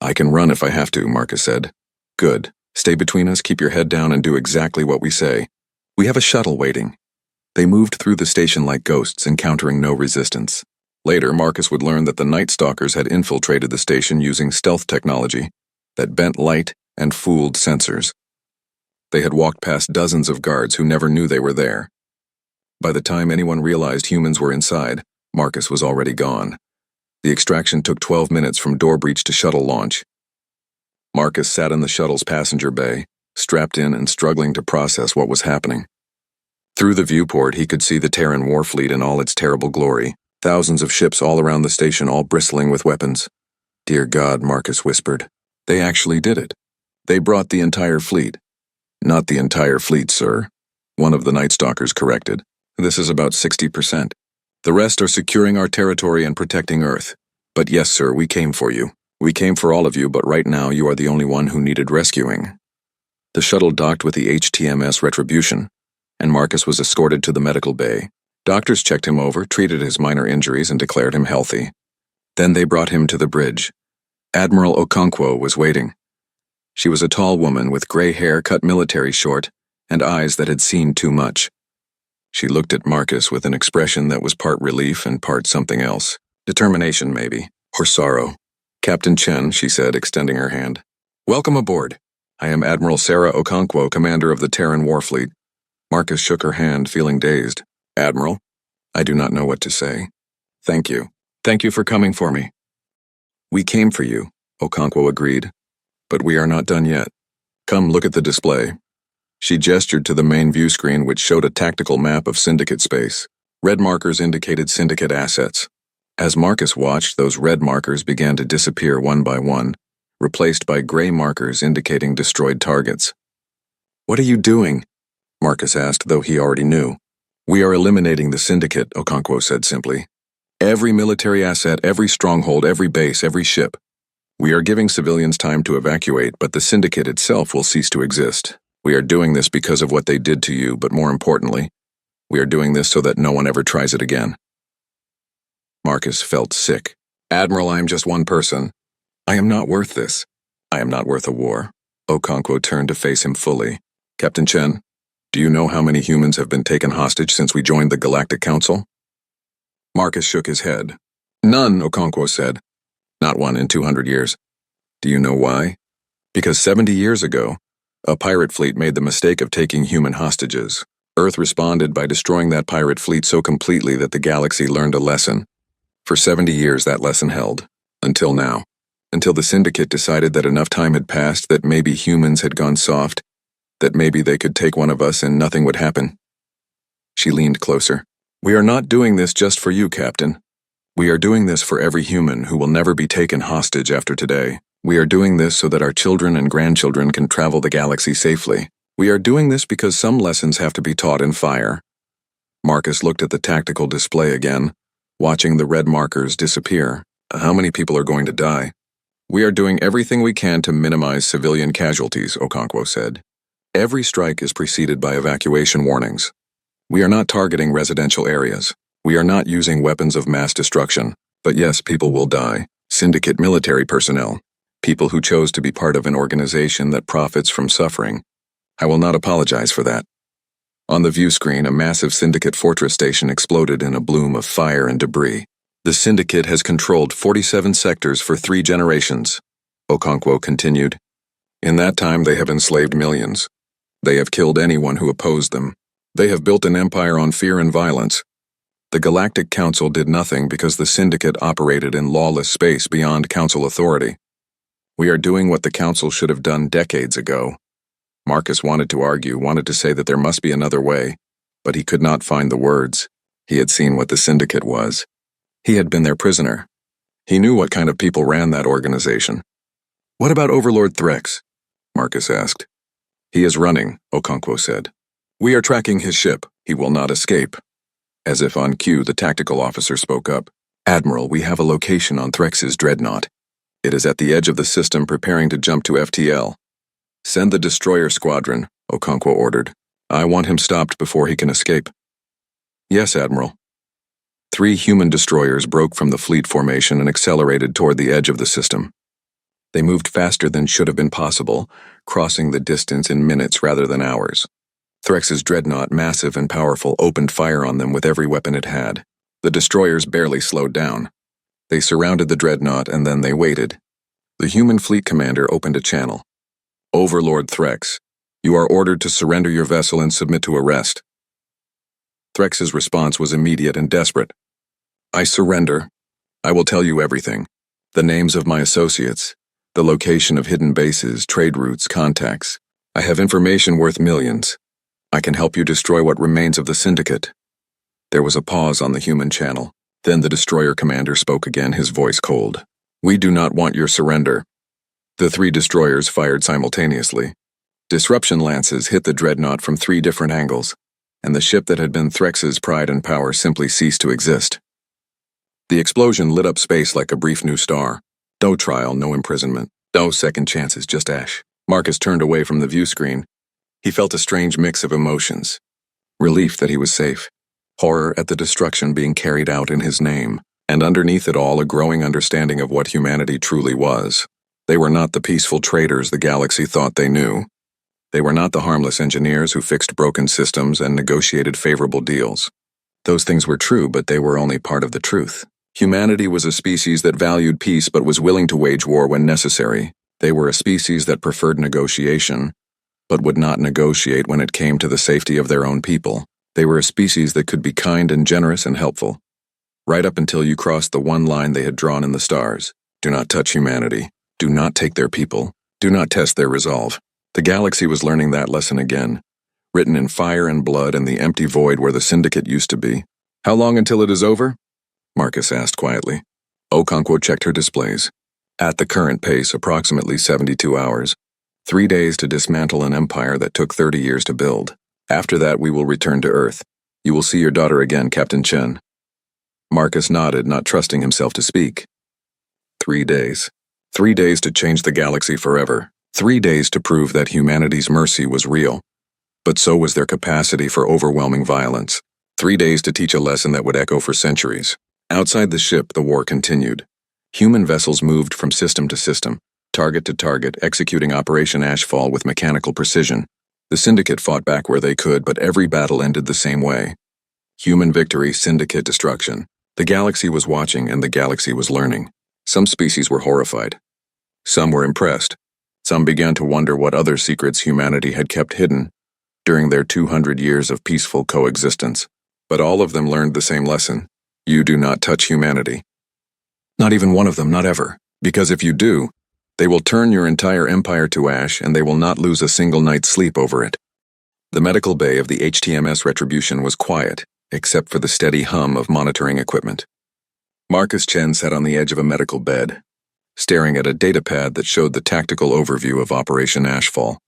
A: "I can run if I have to," Marcus said. "Good. Stay between us, keep your head down, and do exactly what we say. We have a shuttle waiting." They moved through the station like ghosts, encountering no resistance. Later, Marcus would learn that the Night Stalkers had infiltrated the station using stealth technology that bent light and fooled sensors. They had walked past dozens of guards who never knew they were there. By the time anyone realized humans were inside, Marcus was already gone. The extraction took 12 minutes from door breach to shuttle launch. Marcus sat in the shuttle's passenger bay, strapped in and struggling to process what was happening. Through the viewport, he could see the Terran warfleet in all its terrible glory. Thousands of ships all around the station, all bristling with weapons. "Dear God," Marcus whispered. "They actually did it. They brought the entire fleet." "Not the entire fleet, sir," one of the Night Stalkers corrected. "This is about 60%. The rest are securing our territory and protecting Earth. But yes, sir, we came for you. We came for all of you, but right now you are the only one who needed rescuing." The shuttle docked with the HTMS Retribution, and Marcus was escorted to the medical bay. Doctors checked him over, treated his minor injuries, and declared him healthy. Then they brought him to the bridge. Admiral Okonkwo was waiting. She was a tall woman with gray hair cut military short and eyes that had seen too much. She looked at Marcus with an expression that was part relief and part something else. Determination, maybe, or sorrow. "Captain Chen," she said, extending her hand. "Welcome aboard. I am Admiral Sarah Okonkwo, commander of the Terran Warfleet." Marcus shook her hand, feeling dazed. "Admiral, I do not know what to say. Thank you. Thank you for coming for me." "We came for you," Okonkwo agreed. "But we are not done yet. Come look at the display." She gestured to the main view screen, which showed a tactical map of Syndicate space. Red markers indicated Syndicate assets. As Marcus watched, those red markers began to disappear one by one, replaced by gray markers indicating destroyed targets. "What are you doing?" Marcus asked, though he already knew. "We are eliminating the Syndicate," Okonkwo said simply. "Every military asset, every stronghold, every base, every ship. We are giving civilians time to evacuate, but the syndicate itself will cease to exist. We are doing this because of what they did to you, but more importantly, we are doing this so that no one ever tries it again. Marcus felt sick. Admiral, I am just one person. I am not worth this. I am not worth a war. Okonkwo turned to face him fully. Captain Chen, do you know how many humans have been taken hostage since we joined the Galactic Council? Marcus shook his head. None, Okonkwo said. Not one in 200 years. Do you know why? Because 70 years ago, a pirate fleet made the mistake of taking human hostages. Earth responded by destroying that pirate fleet so completely that the galaxy learned a lesson. For 70 years that lesson held. Until now. Until the Syndicate decided that enough time had passed, that maybe humans had gone soft, that maybe they could take one of us and nothing would happen. She leaned closer. We are not doing this just for you, Captain. We are doing this for every human who will never be taken hostage after today. We are doing this so that our children and grandchildren can travel the galaxy safely. We are doing this because some lessons have to be taught in fire. Marcus looked at the tactical display again, watching the red markers disappear. How many people are going to die? We are doing everything we can to minimize civilian casualties, Okonkwo said. Every strike is preceded by evacuation warnings. We are not targeting residential areas. We are not using weapons of mass destruction. But yes, people will die. Syndicate military personnel. People who chose to be part of an organization that profits from suffering. I will not apologize for that. On the view screen, a massive Syndicate fortress station exploded in a bloom of fire and debris. The Syndicate has controlled 47 sectors for 3 generations, Okonkwo continued. In that time, they have enslaved millions. They have killed anyone who opposed them. They have built an empire on fear and violence. The Galactic Council did nothing because the Syndicate operated in lawless space beyond Council authority. We are doing what the Council should have done decades ago. Marcus wanted to argue, wanted to say that there must be another way, but he could not find the words. He had seen what the Syndicate was. He had been their prisoner. He knew what kind of people ran that organization. What about Overlord Threx? Marcus asked. He is running, Okonkwo said. We are tracking his ship. He will not escape. As if on cue, the tactical officer spoke up. Admiral, we have a location on Threx's dreadnought. It is at the edge of the system preparing to jump to FTL. Send the destroyer squadron, Okonkwo ordered. I want him stopped before he can escape. Yes, Admiral. 3 human destroyers broke from the fleet formation and accelerated toward the edge of the system. They moved faster than should have been possible, crossing the distance in minutes rather than hours. Threx's dreadnought, massive and powerful, opened fire on them with every weapon it had. The destroyers barely slowed down. They surrounded the dreadnought and then they waited. The human fleet commander opened a channel. Overlord Threx, you are ordered to surrender your vessel and submit to arrest. Threx's response was immediate and desperate. I surrender. I will tell you everything. The names of my associates, the location of hidden bases, trade routes, contacts. I have information worth millions. I can help you destroy what remains of the Syndicate. There was a pause on the human channel. Then the destroyer commander spoke again, his voice cold. We do not want your surrender. The 3 destroyers fired simultaneously. Disruption lances hit the dreadnought from 3 different angles, and the ship that had been Threx's pride and power simply ceased to exist. The explosion lit up space like a brief new star. No trial, no imprisonment, no second chances, just ash. Marcus turned away from the view screen. He felt a strange mix of emotions. Relief that he was safe, horror at the destruction being carried out in his name, and underneath it all a growing understanding of what humanity truly was. They were not the peaceful traders the galaxy thought they knew. They were not the harmless engineers who fixed broken systems and negotiated favorable deals. Those things were true, but they were only part of the truth. Humanity was a species that valued peace but was willing to wage war when necessary. They were a species that preferred negotiation, but would not negotiate when it came to the safety of their own people. They were a species that could be kind and generous and helpful. Right up until you crossed the one line they had drawn in the stars. Do not touch humanity. Do not take their people. Do not test their resolve. The galaxy was learning that lesson again, written in fire and blood in the empty void where the Syndicate used to be. How long until it is over? Marcus asked quietly. Okonkwo checked her displays. At the current pace, approximately 72 hours. 3 days to dismantle an empire that took 30 years to build. After that, we will return to Earth. You will see your daughter again, Captain Chen. Marcus nodded, not trusting himself to speak. 3 days. 3 days to change the galaxy forever. 3 days to prove that humanity's mercy was real. But so was their capacity for overwhelming violence. 3 days to teach a lesson that would echo for centuries. Outside the ship, the war continued. Human vessels moved from system to system, target to target, executing Operation Ashfall with mechanical precision. The Syndicate fought back where they could, but every battle ended the same way. Human victory, Syndicate destruction. The galaxy was watching, and the galaxy was learning. Some species were horrified. Some were impressed. Some began to wonder what other secrets humanity had kept hidden during their 200 years of peaceful coexistence. But all of them learned the same lesson. You do not touch humanity. Not even one of them, not ever. Because if you do, they will turn your entire empire to ash, and they will not lose a single night's sleep over it. The medical bay of the HTMS Retribution was quiet, except for the steady hum of monitoring equipment. Marcus Chen sat on the edge of a medical bed, staring at a datapad that showed the tactical overview of Operation Ashfall.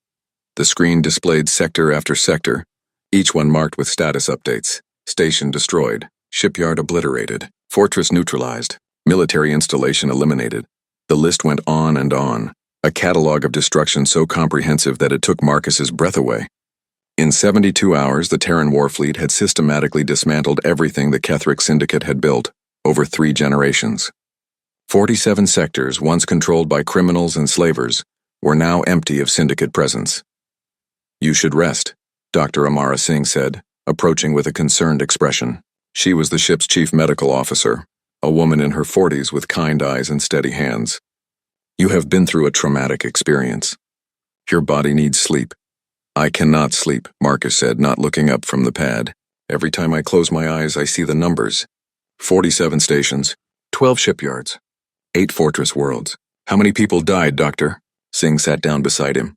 A: The screen displayed sector after sector, each one marked with status updates. Station destroyed, shipyard obliterated, fortress neutralized, military installation eliminated. The list went on and on, a catalog of destruction so comprehensive that it took Marcus's breath away. In 72 hours, the Terran Warfleet had systematically dismantled everything the Ketheric Syndicate had built over 3 generations. 47 sectors, once controlled by criminals and slavers, were now empty of Syndicate presence. You should rest, Dr. Amara Singh said, approaching with a concerned expression. She was the ship's chief medical officer, a woman in her 40s with kind eyes and steady hands. You have been through a traumatic experience. Your body needs sleep. I cannot sleep, Marcus said, not looking up from the pad. Every time I close my eyes, I see the numbers. 47 stations, 12 shipyards, 8 fortress worlds. How many people died, Doctor? Singh sat down beside him.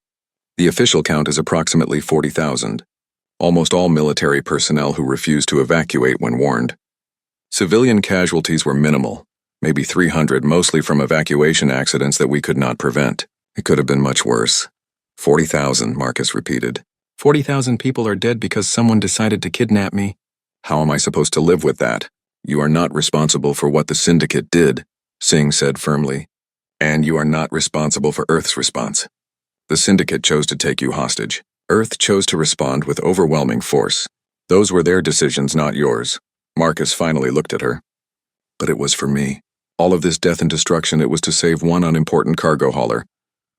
A: The official count is approximately 40,000. Almost all military personnel who refused to evacuate when warned. Civilian casualties were minimal, maybe 300, mostly from evacuation accidents that we could not prevent. It could have been much worse. 40,000, Marcus repeated. 40,000 people are dead because someone decided to kidnap me. How am I supposed to live with that? You are not responsible for what the Syndicate did, Singh said firmly. And you are not responsible for Earth's response. The Syndicate chose to take you hostage. Earth chose to respond with overwhelming force. Those were their decisions, not yours. Marcus finally looked at her. But it was for me. All of this death and destruction, it was to save one unimportant cargo hauler.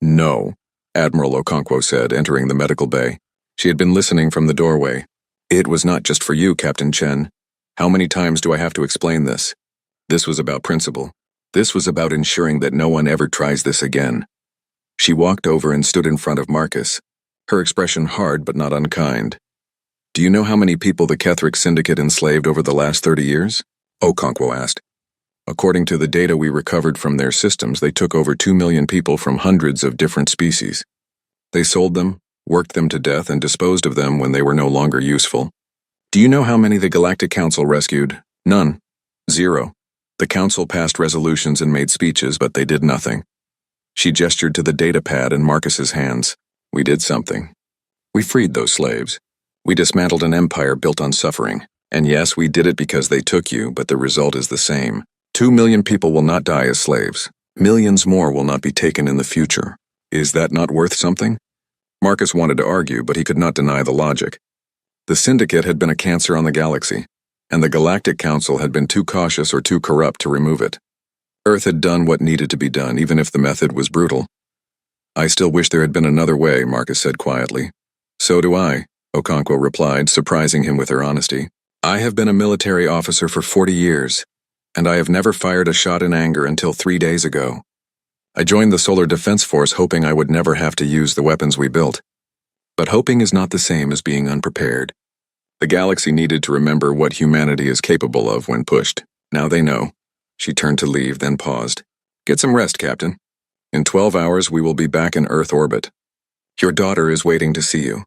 A: No, Admiral Okonkwo said, entering the medical bay. She had been listening from the doorway. It was not just for you, Captain Chen. How many times do I have to explain this? This was about principle. This was about ensuring that no one ever tries this again. She walked over and stood in front of Marcus, her expression hard but not unkind. Do you know how many people the Ketheric Syndicate enslaved over the last 30 years? Okonkwo asked. According to the data we recovered from their systems, they took over 2 million people from hundreds of different species. They sold them, worked them to death, and disposed of them when they were no longer useful. Do you know how many the Galactic Council rescued? None. 0. The Council passed resolutions and made speeches, but they did nothing. She gestured to the datapad in Marcus's hands. We did something. We freed those slaves. We dismantled an empire built on suffering. And yes, we did it because they took you, but the result is the same. 2 million people will not die as slaves. Millions more will not be taken in the future. Is that not worth something? Marcus wanted to argue, but he could not deny the logic. The Syndicate had been a cancer on the galaxy, and the Galactic Council had been too cautious or too corrupt to remove it. Earth had done what needed to be done, even if the method was brutal. I still wish there had been another way, Marcus said quietly. So do I, Okonkwo replied, surprising him with her honesty. I have been a military officer for 40 years, and I have never fired a shot in anger until 3 days ago. I joined the Solar Defense Force hoping I would never have to use the weapons we built. But hoping is not the same as being unprepared. The galaxy needed to remember what humanity is capable of when pushed. Now they know. She turned to leave, then paused. Get some rest, Captain. In 12 hours, we will be back in Earth orbit. Your daughter is waiting to see you.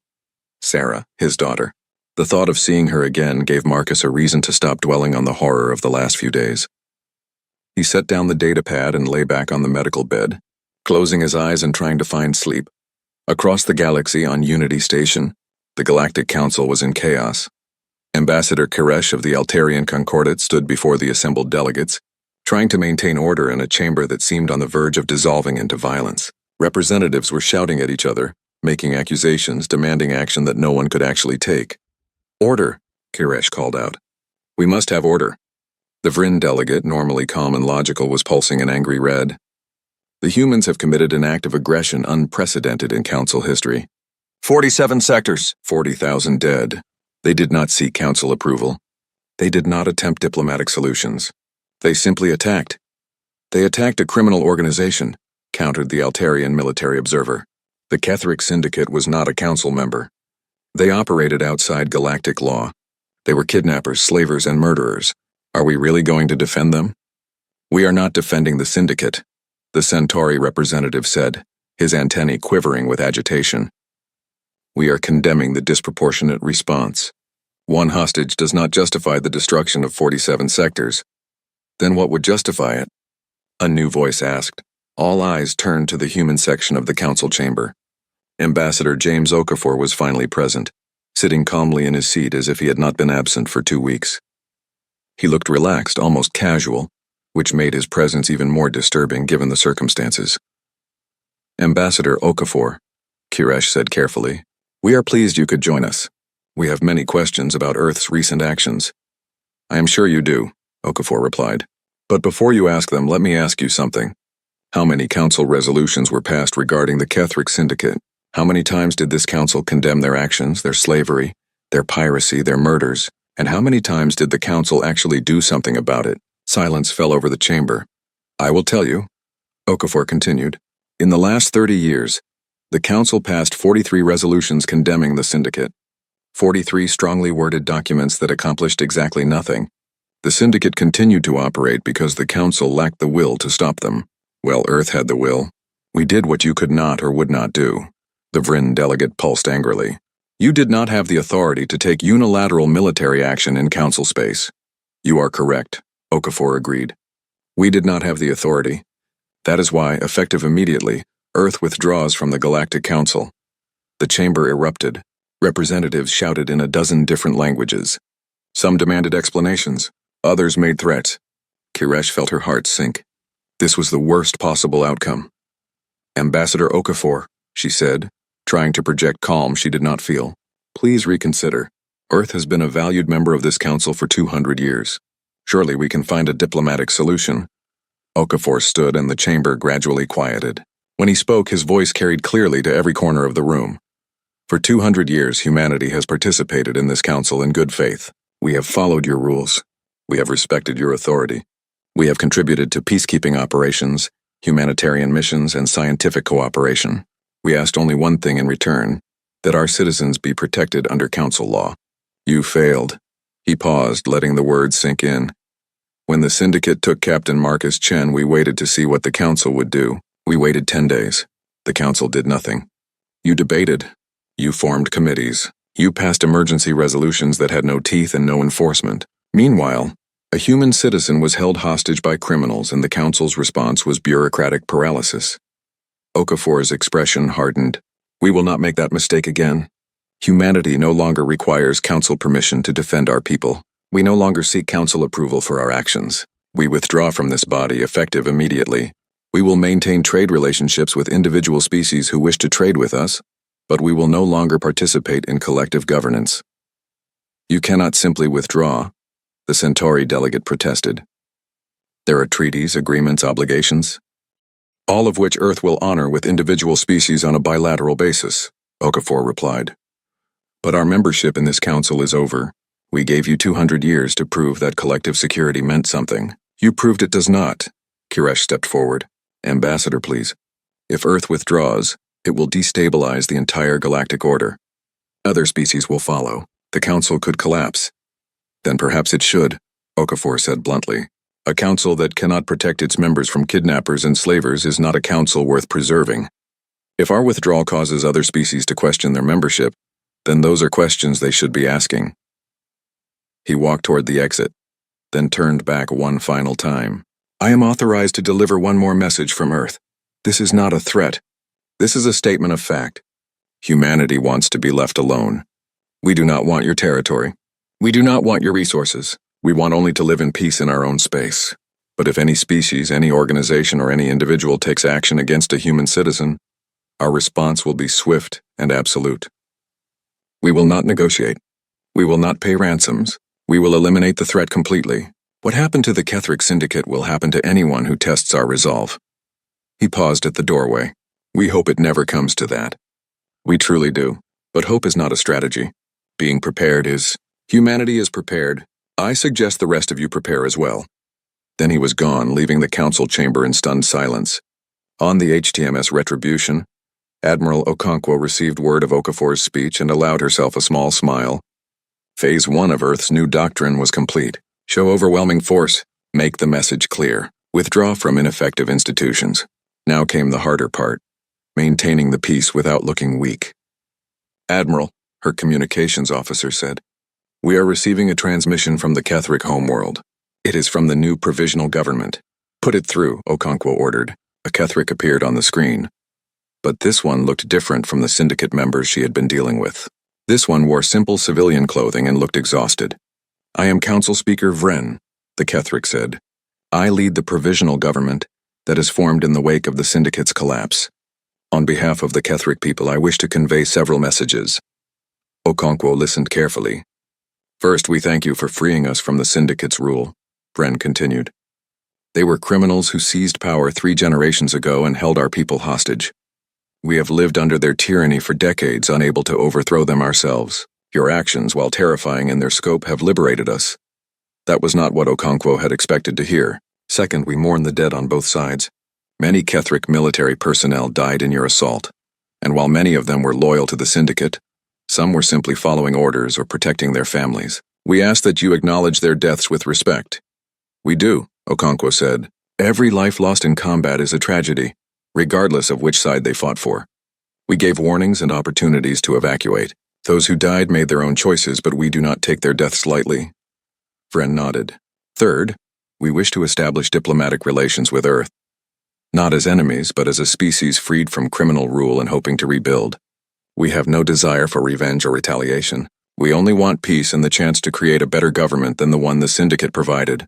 A: Sarah, his daughter. The thought of seeing her again gave Marcus a reason to stop dwelling on the horror of the last few days. He set down the datapad and lay back on the medical bed, closing his eyes and trying to find sleep. Across the galaxy on Unity Station, the Galactic Council was in chaos. Ambassador Koresh of the Altarian Concordat stood before the assembled delegates, trying to maintain order in a chamber that seemed on the verge of dissolving into violence. Representatives were shouting at each other, making accusations, demanding action that no one could actually take. "Order," Kiresh called out. "We must have order." The Vryn delegate, normally calm and logical, was pulsing an angry red. The humans have committed an act of aggression unprecedented in Council history. 47 sectors, 40,000 dead. They did not seek Council approval. They did not attempt diplomatic solutions. They simply attacked. They attacked a criminal organization, countered the Altarian military observer. The Ketheric Syndicate was not a Council member. They operated outside galactic law. They were kidnappers, slavers, and murderers. Are we really going to defend them? "We are not defending the Syndicate," the Centauri representative said, his antennae quivering with agitation. "We are condemning the disproportionate response. One hostage does not justify the destruction of 47 sectors. Then what would justify it?" A new voice asked. All eyes turned to the human section of the Council chamber. Ambassador James Okafor was finally present, sitting calmly in his seat as if he had not been absent for 2 weeks. He looked relaxed, almost casual, which made his presence even more disturbing given the circumstances. "Ambassador Okafor," Kiresh said carefully, "we are pleased you could join us. We have many questions about Earth's recent actions." "I am sure you do," Okafor replied. "But before you ask them, let me ask you something. How many Council resolutions were passed regarding the Ketheric Syndicate? How many times did this Council condemn their actions, their slavery, their piracy, their murders? And how many times did the Council actually do something about it?" Silence fell over the chamber. "I will tell you," Okafor continued. "In the last 30 years, the Council passed 43 resolutions condemning the Syndicate. 43 strongly worded documents that accomplished exactly nothing. The Syndicate continued to operate because the Council lacked the will to stop them. Well, Earth had the will. We did what you could not or would not do." The Vryn delegate pulsed angrily. "You did not have the authority to take unilateral military action in Council space." "You are correct," Okafor agreed. "We did not have the authority. That is why, effective immediately, Earth withdraws from the Galactic Council." The chamber erupted. Representatives shouted in a dozen different languages. Some demanded explanations. Others made threats. Kiresh felt her heart sink. This was the worst possible outcome. "Ambassador Okafor," she said, trying to project calm she did not feel, "please reconsider. Earth has been a valued member of this council for 200 years. Surely we can find a diplomatic solution." Okafor stood and the chamber gradually quieted. When he spoke, his voice carried clearly to every corner of the room. "For 200 years, humanity has participated in this council in good faith. We have followed your rules. We have respected your authority. We have contributed to peacekeeping operations, humanitarian missions, and scientific cooperation. We asked only one thing in return, that our citizens be protected under council law. You failed." He paused, letting the words sink in. "When the Syndicate took Captain Marcus Chen, we waited to see what the council would do. We waited 10 days. The council did nothing. You debated. You formed committees. You passed emergency resolutions that had no teeth and no enforcement. Meanwhile, a human citizen was held hostage by criminals and the council's response was bureaucratic paralysis." Okafor's expression hardened. "We will not make that mistake again. Humanity no longer requires council permission to defend our people. We no longer seek council approval for our actions. We withdraw from this body effective immediately. We will maintain trade relationships with individual species who wish to trade with us, but we will no longer participate in collective governance." "You cannot simply withdraw," the Centauri delegate protested. "There are treaties, agreements, obligations, all of which Earth will honor with individual species on a bilateral basis," Okafor replied. "But our membership in this council is over. We gave you 200 years to prove that collective security meant something. You proved it does not." Kiresh stepped forward. "Ambassador, please. If Earth withdraws, it will destabilize the entire galactic order. Other species will follow. The council could collapse." "Then perhaps it should," Okafor said bluntly. "A council that cannot protect its members from kidnappers and slavers is not a council worth preserving. If our withdrawal causes other species to question their membership, then those are questions they should be asking." He walked toward the exit, then turned back one final time. "I am authorized to deliver one more message from Earth. This is not a threat. This is a statement of fact. Humanity wants to be left alone. We do not want your territory. We do not want your resources. We want only to live in peace in our own space. But if any species, any organization, or any individual takes action against a human citizen, our response will be swift and absolute. We will not negotiate. We will not pay ransoms. We will eliminate the threat completely. What happened to the Ketheric Syndicate will happen to anyone who tests our resolve. He paused at the doorway. We hope it never comes to that. We truly do. But hope is not a strategy. Being prepared is. Humanity is prepared. I suggest the rest of you prepare as well. Then he was gone, leaving the council chamber in stunned silence. On the HTMS Retribution, Admiral Okonkwo received word of Okafor's speech and allowed herself a small smile. Phase 1 of Earth's new doctrine was complete. Show overwhelming force. Make the message clear. Withdraw from ineffective institutions. Now came the harder part. Maintaining the peace without looking weak. Admiral, her communications officer said, we are receiving a transmission from the Ketheric homeworld. It is from the new provisional government. Put it through, Okonkwo ordered. A Ketheric appeared on the screen. But this one looked different from the syndicate members she had been dealing with. This one wore simple civilian clothing and looked exhausted. I am Council Speaker Vren, the Ketheric said. I lead the provisional government that is formed in the wake of the syndicate's collapse. On behalf of the Ketheric people, I wish to convey several messages. Okonkwo listened carefully. First, we thank you for freeing us from the syndicate's rule, Vren continued. They were criminals who seized power 3 generations ago and held our people hostage. We have lived under their tyranny for decades, unable to overthrow them ourselves. Your actions, while terrifying in their scope, have liberated us. That was not what Okonkwo had expected to hear. Second, we mourn the dead on both sides. Many Ketheric military personnel died in your assault, and while many of them were loyal to the syndicate, some were simply following orders or protecting their families. We ask that you acknowledge their deaths with respect. We do, Okonkwo said. Every life lost in combat is a tragedy, regardless of which side they fought for. We gave warnings and opportunities to evacuate. Those who died made their own choices, but we do not take their deaths lightly. Vren nodded. Third, we wish to establish diplomatic relations with Earth. Not as enemies, but as a species freed from criminal rule and hoping to rebuild. We have no desire for revenge or retaliation. We only want peace and the chance to create a better government than the one the syndicate provided.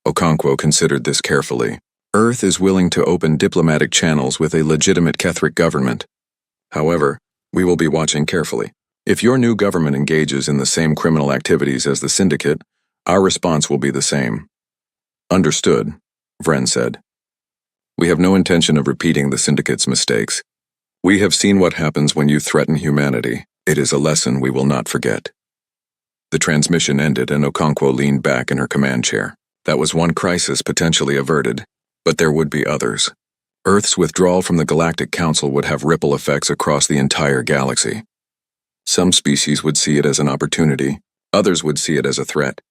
A: Okonkwo considered this carefully. Earth is willing to open diplomatic channels with a legitimate Ketheric government. However, we will be watching carefully. If your new government engages in the same criminal activities as the syndicate, our response will be the same. Understood, Vren said. We have no intention of repeating the syndicate's mistakes. We have seen what happens when you threaten humanity. It is a lesson we will not forget. The transmission ended and Okonkwo leaned back in her command chair. That was one crisis potentially averted, but there would be others. Earth's withdrawal from the Galactic Council would have ripple effects across the entire galaxy. Some species would see it as an opportunity, others would see it as a threat.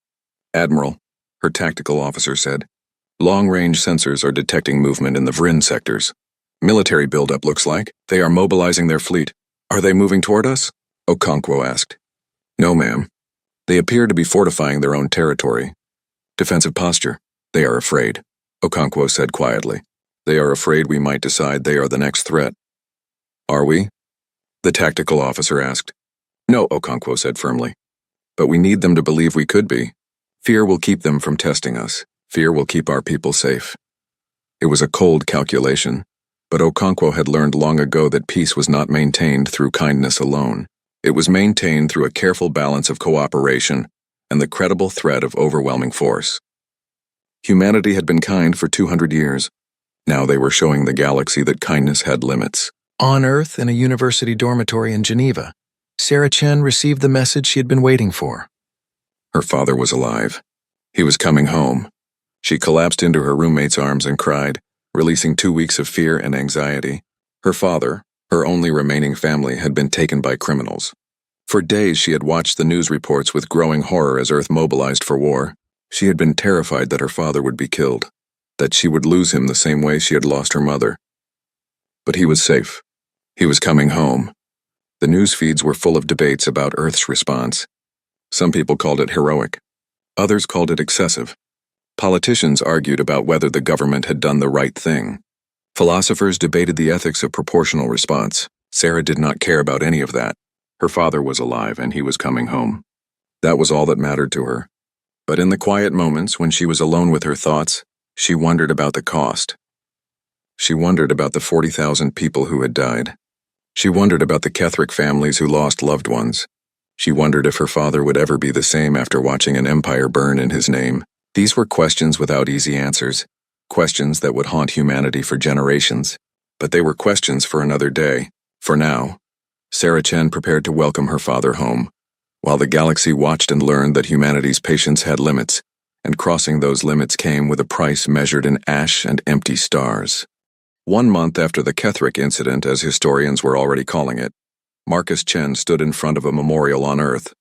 A: Admiral, her tactical officer said, long-range sensors are detecting movement in the Vrin sectors. Military buildup looks like. They are mobilizing their fleet. Are they moving toward us? Okonkwo asked. No, ma'am. They appear to be fortifying their own territory. Defensive posture. They are afraid, Okonkwo said quietly. They are afraid we might decide they are the next threat. Are we? The tactical officer asked. No, Okonkwo said firmly. But we need them to believe we could be. Fear will keep them from testing us. Fear will keep our people safe. It was a cold calculation, but Okonkwo had learned long ago that peace was not maintained through kindness alone. It was maintained through a careful balance of cooperation and the credible threat of overwhelming force. Humanity had been kind for 200 years. Now they were showing the galaxy that kindness had limits. On Earth, in a university dormitory in Geneva, Sarah Chen received the message she had been waiting for. Her father was alive. He was coming home. She collapsed into her roommate's arms and cried, releasing 2 weeks of fear and anxiety. Her father, her only remaining family, had been taken by criminals. For days she had watched the news reports with growing horror as Earth mobilized for war. She had been terrified that her father would be killed, that she would lose him the same way she had lost her mother. But he was safe. He was coming home. The news feeds were full of debates about Earth's response. Some people called it heroic. Others called it excessive. Politicians argued about whether the government had done the right thing. Philosophers debated the ethics of proportional response. Sarah did not care about any of that. Her father was alive and he was coming home. That was all that mattered to her. But in the quiet moments when she was alone with her thoughts, She wondered about the cost. She wondered about the 40,000 people who had died. She wondered about the Ketherick families who lost loved ones. She wondered if her father would ever be the same after watching an empire burn in his name. These were questions without easy answers, questions that would haunt humanity for generations. But they were questions for another day. For now, Sarah Chen prepared to welcome her father home, while the galaxy watched and learned that humanity's patience had limits, and crossing those limits came with a price measured in ash and empty stars. 1 month after the Ketherick incident, as historians were already calling it, Marcus Chen stood in front of a memorial on Earth.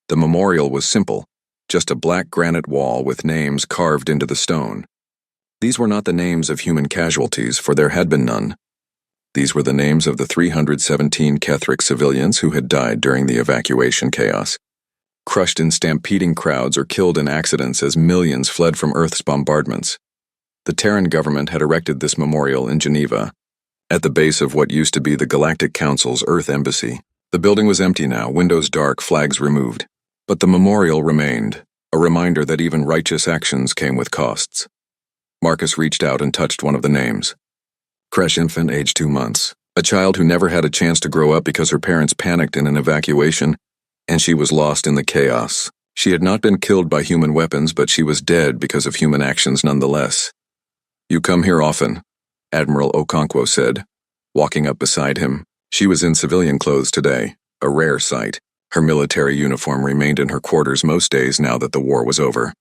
A: The memorial was simple, just a black granite wall with names carved into the stone. These were not the names of human casualties, for there had been none. These were the names of the 317 Ketherick civilians who had died during the evacuation chaos, crushed in stampeding crowds or killed in accidents as millions fled from Earth's bombardments. The Terran government had erected this memorial in Geneva, at the base of what used to be the Galactic Council's Earth Embassy. The building was empty now, windows dark, flags removed. But the memorial remained, a reminder that even righteous actions came with costs. Marcus reached out and touched one of the names. Creche infant, age 2 months. A child who never had a chance to grow up because her parents panicked in an evacuation, and she was lost in the chaos. She had not been killed by human weapons, but she was dead because of human actions nonetheless. "You come here often," Admiral Okonkwo said, walking up beside him. She was in civilian clothes today, a rare sight. Her military uniform remained in her quarters most days now that the war was over.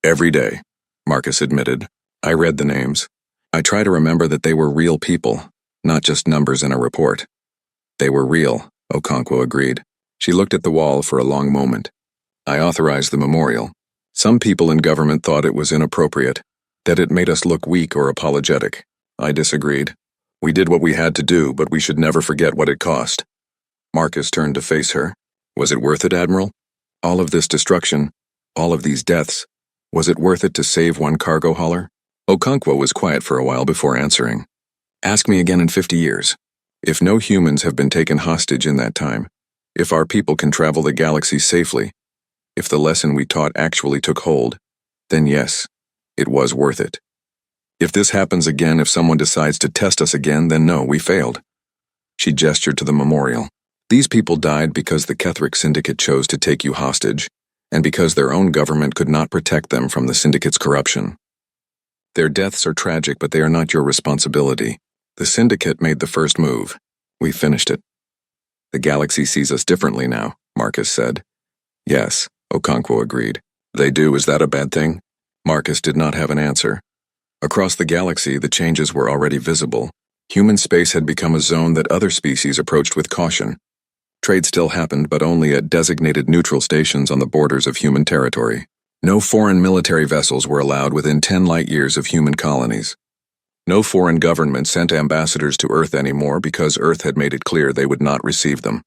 A: "Every day," Marcus admitted. "I read the names. I try to remember that they were real people, not just numbers in a report." "They were real," Okonkwo agreed. She looked at the wall for a long moment. "I authorized the memorial. Some people in government thought it was inappropriate, that it made us look weak or apologetic. I disagreed. We did what we had to do, but we should never forget what it cost." Marcus turned to face her. "Was it worth it, Admiral? All of this destruction, all of these deaths, was it worth it to save one cargo hauler?" Okonkwo was quiet for a while before answering. "Ask me again in 50 years. If no humans have been taken hostage in that time, if our people can travel the galaxy safely, if the lesson we taught actually took hold, then yes, it was worth it. If this happens again, if someone decides to test us again, then no, we failed." She gestured to the memorial. "These people died because the Ketherick Syndicate chose to take you hostage, and because their own government could not protect them from the Syndicate's corruption. Their deaths are tragic, but they are not your responsibility. The Syndicate made the first move. We finished it. The galaxy sees us differently now," Marcus said. "Yes," Okonkwo agreed. "They do, is that a bad thing?" Marcus did not have an answer. Across the galaxy, the changes were already visible. Human space had become a zone that other species approached with caution. Trade still happened, but only at designated neutral stations on the borders of human territory. No foreign military vessels were allowed within 10 light-years of human colonies. No foreign government sent ambassadors to Earth anymore because Earth had made it clear they would not receive them.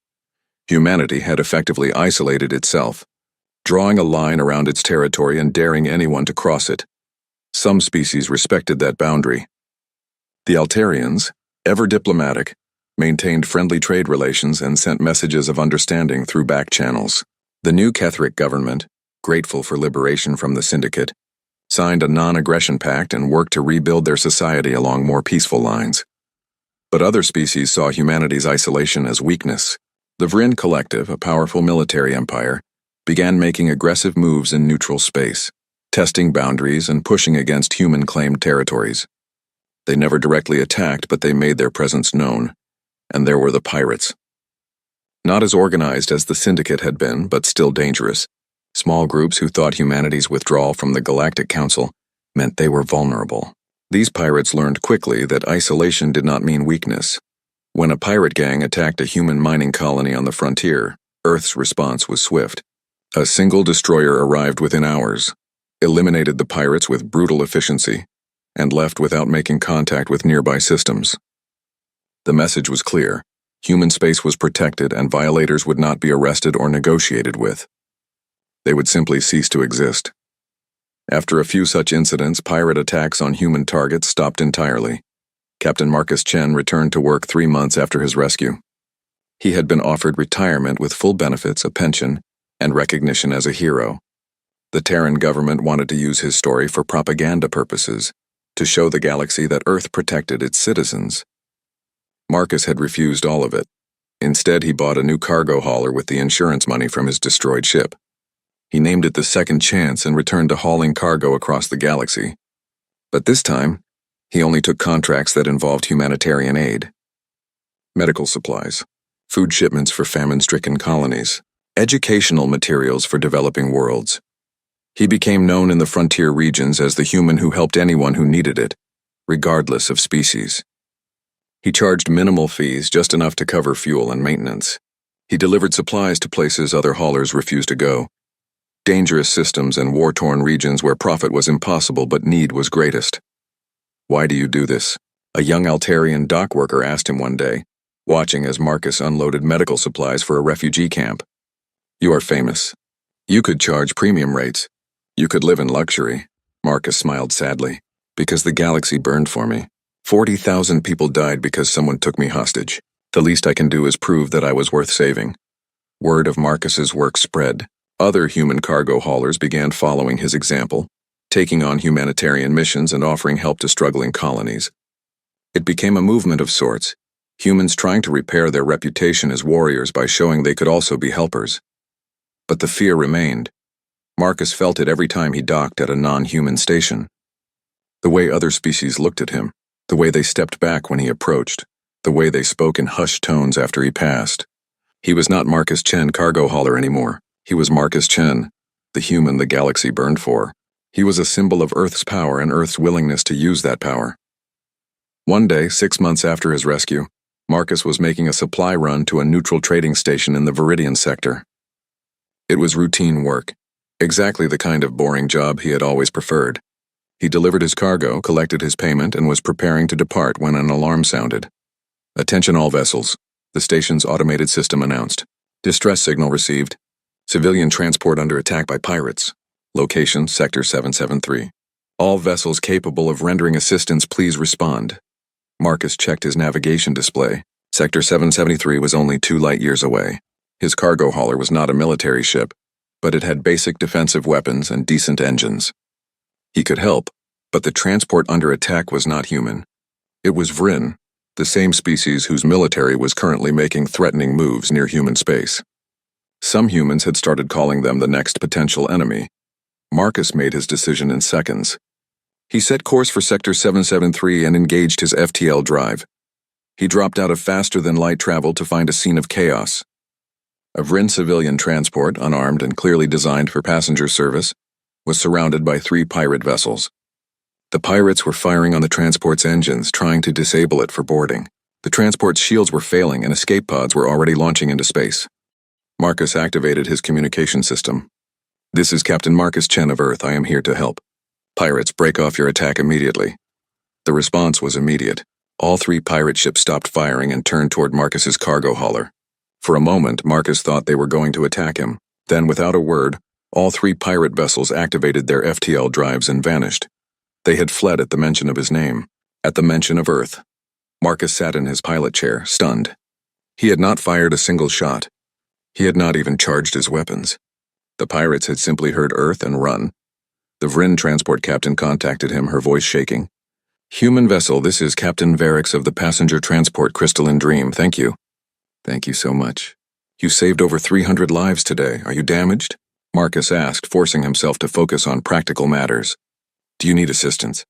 A: Humanity had effectively isolated itself, drawing a line around its territory and daring anyone to cross it. Some species respected that boundary. The Altarians, ever diplomatic, maintained friendly trade relations and sent messages of understanding through back channels. The new Ketherick government, grateful for liberation from the Syndicate, signed a non-aggression pact and worked to rebuild their society along more peaceful lines. But other species saw humanity's isolation as weakness. The Vryn Collective, a powerful military empire, began making aggressive moves in neutral space, testing boundaries and pushing against human-claimed territories. They never directly attacked, but they made their presence known. And there were the pirates. Not as organized as the Syndicate had been, but still dangerous. Small groups who thought humanity's withdrawal from the Galactic Council meant they were vulnerable. These pirates learned quickly that isolation did not mean weakness. When a pirate gang attacked a human mining colony on the frontier, Earth's response was swift. A single destroyer arrived within hours, eliminated the pirates with brutal efficiency, and left without making contact with nearby systems. The message was clear. Human space was protected and violators would not be arrested or negotiated with. They would simply cease to exist. After a few such incidents, pirate attacks on human targets stopped entirely. Captain Marcus Chen returned to work 3 months after his rescue. He had been offered retirement with full benefits, a pension, and recognition as a hero. The Terran government wanted to use his story for propaganda purposes, to show the galaxy that Earth protected its citizens. Marcus had refused all of it. Instead, he bought a new cargo hauler with the insurance money from his destroyed ship. He named it the Second Chance and returned to hauling cargo across the galaxy. But this time, he only took contracts that involved humanitarian aid. Medical supplies, food shipments for famine-stricken colonies, educational materials for developing worlds. He became known in the frontier regions as the human who helped anyone who needed it, regardless of species. He charged minimal fees, just enough to cover fuel and maintenance. He delivered supplies to places other haulers refused to go. Dangerous systems and war-torn regions where profit was impossible but need was greatest. "Why do you do this?" a young Altarian dock worker asked him one day, watching as Marcus unloaded medical supplies for a refugee camp. "You are famous. You could charge premium rates. You could live in luxury." Marcus smiled sadly. "Because the galaxy burned for me. 40,000 people died because someone took me hostage. The least I can do is prove that I was worth saving." Word of Marcus's work spread. Other human cargo haulers began following his example, taking on humanitarian missions and offering help to struggling colonies. It became a movement of sorts, humans trying to repair their reputation as warriors by showing they could also be helpers. But the fear remained. Marcus felt it every time he docked at a non-human station. The way other species looked at him, the way they stepped back when he approached, the way they spoke in hushed tones after he passed. He was not Marcus Chen, cargo hauler, anymore. He was Marcus Chen, the human the galaxy burned for. He was a symbol of Earth's power and Earth's willingness to use that power. One day, 6 months after his rescue, Marcus was making a supply run to a neutral trading station in the Viridian sector. It was routine work, exactly the kind of boring job he had always preferred. He delivered his cargo, collected his payment, and was preparing to depart when an alarm sounded. "Attention all vessels," the station's automated system announced. "Distress signal received. Civilian transport under attack by pirates. Location, Sector 773. All vessels capable of rendering assistance, please respond." Marcus checked his navigation display. Sector 773 was only 2 light years away. His cargo hauler was not a military ship, but it had basic defensive weapons and decent engines. He could help, but the transport under attack was not human. It was Vrin, the same species whose military was currently making threatening moves near human space. Some humans had started calling them the next potential enemy. Marcus made his decision in seconds. He set course for Sector 773 and engaged his FTL drive. He dropped out of faster-than-light travel to find a scene of chaos. A Vrin civilian transport, unarmed and clearly designed for passenger service, was surrounded by 3 pirate vessels. The pirates were firing on the transport's engines, trying to disable it for boarding. The transport's shields were failing and escape pods were already launching into space. Marcus activated his communication system. "This is Captain Marcus Chen of Earth. I am here to help. Pirates, break off your attack immediately." The response was immediate. All 3 pirate ships stopped firing and turned toward Marcus's cargo hauler. For a moment, Marcus thought they were going to attack him. Then, without a word, all 3 pirate vessels activated their FTL drives and vanished. They had fled at the mention of his name, at the mention of Earth. Marcus sat in his pilot chair, stunned. He had not fired a single shot. He had not even charged his weapons. The pirates had simply heard Earth and run. The Vrin transport captain contacted him, her voice shaking. "Human vessel, this is Captain Varix of the passenger transport Crystalline Dream. Thank you." "Thank you so much. You saved over 300 lives today. Are you damaged?" Marcus asked, forcing himself to focus on practical matters. "Do you need assistance?"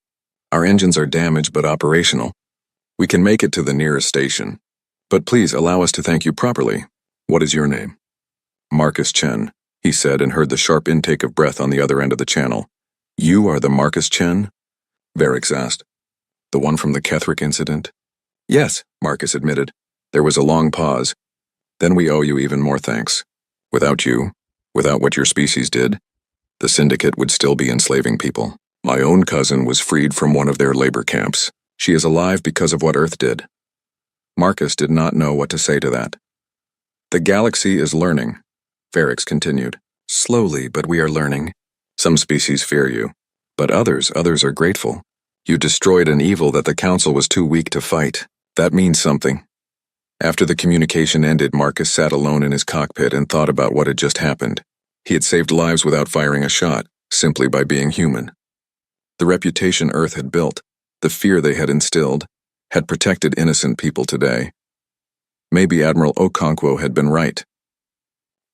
A: "Our engines are damaged but operational. We can make it to the nearest station. But please allow us to thank you properly. What is your name?" "Marcus Chen," he said, and heard the sharp intake of breath on the other end of the channel. "You are the Marcus Chen?" Varix asked. "The one from the Kethric incident?" "Yes," Marcus admitted. There was a long pause. "Then we owe you even more thanks. Without you, without what your species did, the Syndicate would still be enslaving people. My own cousin was freed from one of their labor camps. She is alive because of what Earth did." Marcus did not know what to say to that. "The galaxy is learning," Varix continued. "Slowly, but we are learning. Some species fear you, but others are grateful. You destroyed an evil that the Council was too weak to fight. That means something." After the communication ended, Marcus sat alone in his cockpit and thought about what had just happened. He had saved lives without firing a shot, simply by being human. The reputation Earth had built, the fear they had instilled, had protected innocent people today. Maybe Admiral Okonkwo had been right.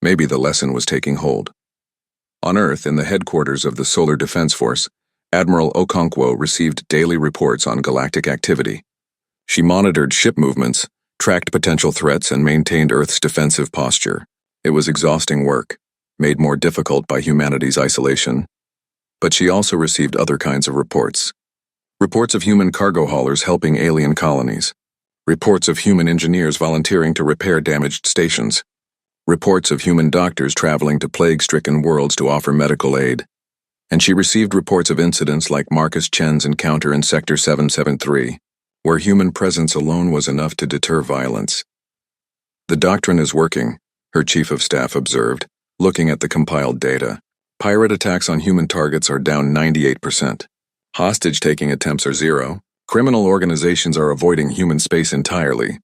A: Maybe the lesson was taking hold. On Earth, in the headquarters of the Solar Defense Force, Admiral Okonkwo received daily reports on galactic activity. She monitored ship movements, tracked potential threats, and maintained Earth's defensive posture. It was exhausting work, made more difficult by humanity's isolation. But she also received other kinds of reports. Reports of human cargo haulers helping alien colonies. Reports of human engineers volunteering to repair damaged stations. Reports of human doctors traveling to plague-stricken worlds to offer medical aid. And she received reports of incidents like Marcus Chen's encounter in Sector 773, where human presence alone was enough to deter violence. The doctrine is working, her chief of staff observed, looking at the compiled data. Pirate attacks on human targets are down 98%. Hostage-taking attempts are 0. Criminal organizations are avoiding human space entirely.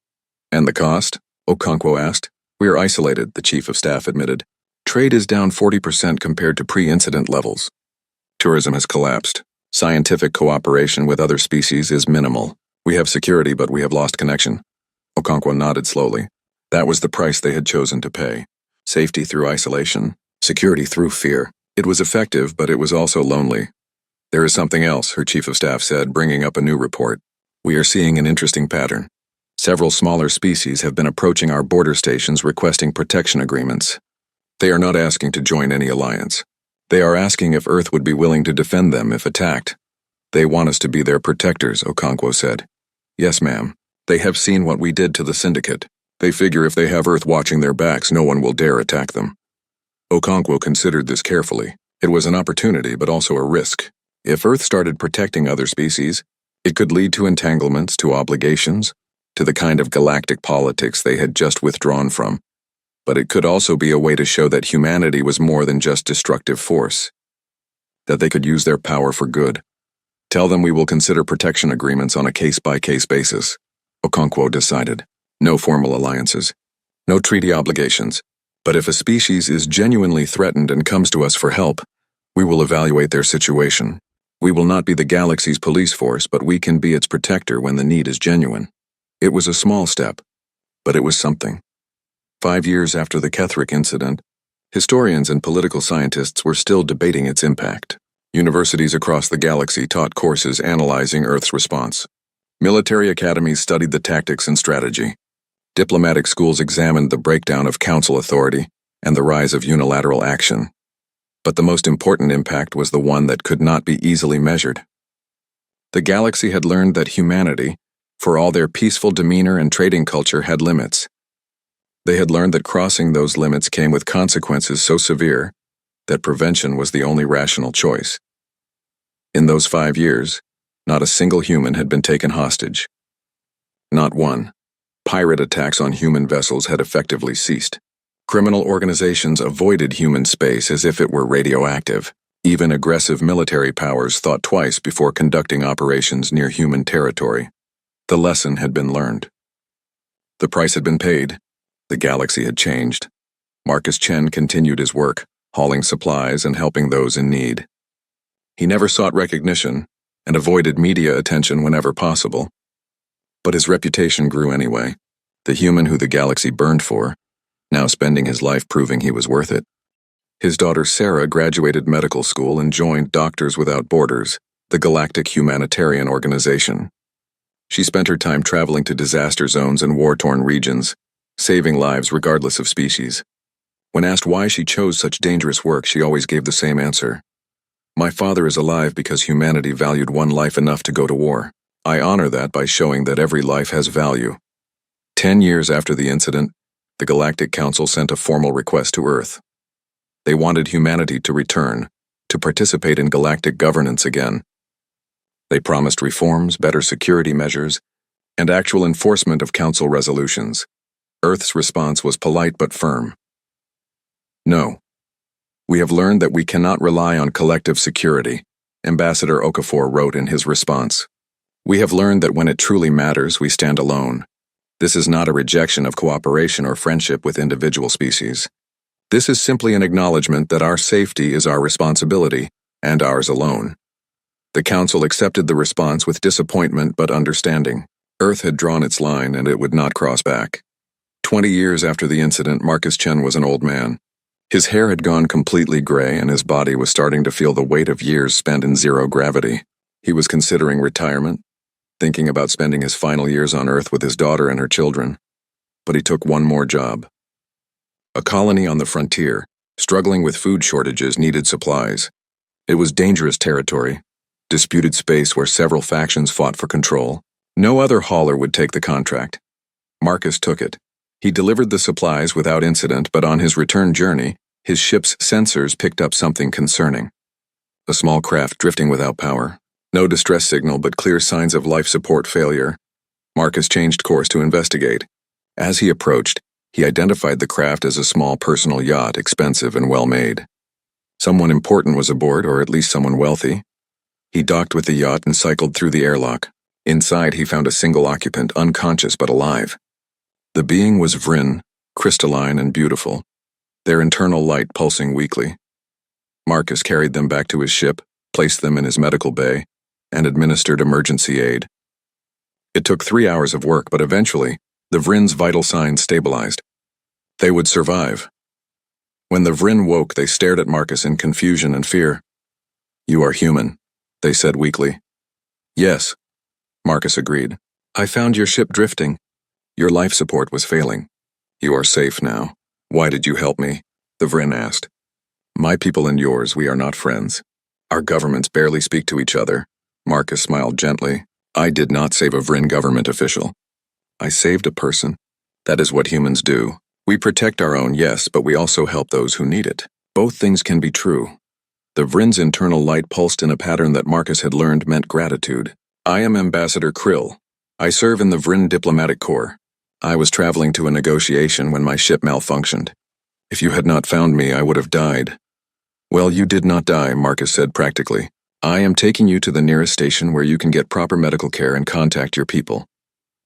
A: And the cost? Okonkwo asked. We are isolated, the chief of staff admitted. Trade is down 40% compared to pre-incident levels. Tourism has collapsed. Scientific cooperation with other species is minimal. We have security, but we have lost connection. Okonkwo nodded slowly. That was the price they had chosen to pay. Safety through isolation. Security through fear. It was effective, but it was also lonely. There is something else, her chief of staff said, bringing up a new report. We are seeing an interesting pattern. Several smaller species have been approaching our border stations requesting protection agreements. They are not asking to join any alliance. They are asking if Earth would be willing to defend them if attacked. They want us to be their protectors, Okonkwo said. Yes, ma'am. They have seen what we did to the Syndicate. They figure if they have Earth watching their backs, no one will dare attack them. Okonkwo considered this carefully. It was an opportunity, but also a risk. If Earth started protecting other species, it could lead to entanglements, to obligations, to the kind of galactic politics they had just withdrawn from. But it could also be a way to show that humanity was more than just destructive force. That they could use their power for good. Tell them we will consider protection agreements on a case-by-case basis. Okonkwo decided. No formal alliances. No treaty obligations. But if a species is genuinely threatened and comes to us for help, we will evaluate their situation. We will not be the galaxy's police force, but we can be its protector when the need is genuine. It was a small step, but it was something. 5 years after the Ketherick incident, historians and political scientists were still debating its impact. Universities across the galaxy taught courses analyzing Earth's response. Military academies studied the tactics and strategy. Diplomatic schools examined the breakdown of council authority and the rise of unilateral action. But the most important impact was the one that could not be easily measured. The galaxy had learned that humanity, for all their peaceful demeanor and trading culture, had limits. They had learned that crossing those limits came with consequences so severe that prevention was the only rational choice. In those 5 years, not a single human had been taken hostage. Not one. Pirate attacks on human vessels had effectively ceased. Criminal organizations avoided human space as if it were radioactive. Even aggressive military powers thought twice before conducting operations near human territory. The lesson had been learned. The price had been paid. The galaxy had changed. Marcus Chen continued his work, hauling supplies and helping those in need. He never sought recognition and avoided media attention whenever possible. But his reputation grew anyway. The human who the galaxy burned for, now spending his life proving he was worth it. His daughter Sarah graduated medical school and joined Doctors Without Borders, the galactic humanitarian organization. She spent her time traveling to disaster zones and war-torn regions, saving lives regardless of species. When asked why she chose such dangerous work, she always gave the same answer. My father is alive because humanity valued one life enough to go to war. I honor that by showing that every life has value. 10 years after the incident, the Galactic Council sent a formal request to Earth. They wanted humanity to return, to participate in galactic governance again. They promised reforms, better security measures, and actual enforcement of Council resolutions. Earth's response was polite but firm. No. We have learned that we cannot rely on collective security, Ambassador Okafor wrote in his response. We have learned that when it truly matters, we stand alone. This is not a rejection of cooperation or friendship with individual species. This is simply an acknowledgement that our safety is our responsibility, and ours alone. The Council accepted the response with disappointment but understanding. Earth had drawn its line and it would not cross back. 20 years after the incident, Marcus Chen was an old man. His hair had gone completely gray and his body was starting to feel the weight of years spent in zero gravity. He was considering retirement, thinking about spending his final years on Earth with his daughter and her children. But he took one more job. A colony on the frontier, struggling with food shortages, needed supplies. It was dangerous territory, disputed space where several factions fought for control. No other hauler would take the contract. Marcus took it. He delivered the supplies without incident, but on his return journey, his ship's sensors picked up something concerning. A small craft drifting without power. No distress signal, but clear signs of life support failure. Marcus changed course to investigate. As he approached, he identified the craft as a small personal yacht, expensive and well-made. Someone important was aboard, or at least someone wealthy. He docked with the yacht and cycled through the airlock. Inside, he found a single occupant, unconscious but alive. The being was Vryn, crystalline and beautiful, their internal light pulsing weakly. Marcus carried them back to his ship, placed them in his medical bay, and administered emergency aid. It took 3 hours of work, but eventually, the Vryn's vital signs stabilized. They would survive. When the Vryn woke, they stared at Marcus in confusion and fear. "You are human," they said weakly. "Yes," Marcus agreed. "I found your ship drifting. Your life support was failing. You are safe now. Why did you help me?" the Vryn asked. "My people and yours, we are not friends. Our governments barely speak to each other." Marcus smiled gently. "I did not save a Vryn government official. I saved a person. That is what humans do. We protect our own, yes, but we also help those who need it. Both things can be true." The Vryn's internal light pulsed in a pattern that Marcus had learned meant gratitude. "I am Ambassador Krill. I serve in the Vryn Diplomatic Corps. I was traveling to a negotiation when my ship malfunctioned. If you had not found me, I would have died." "Well, you did not die," Marcus said practically. "I am taking you to the nearest station where you can get proper medical care and contact your people.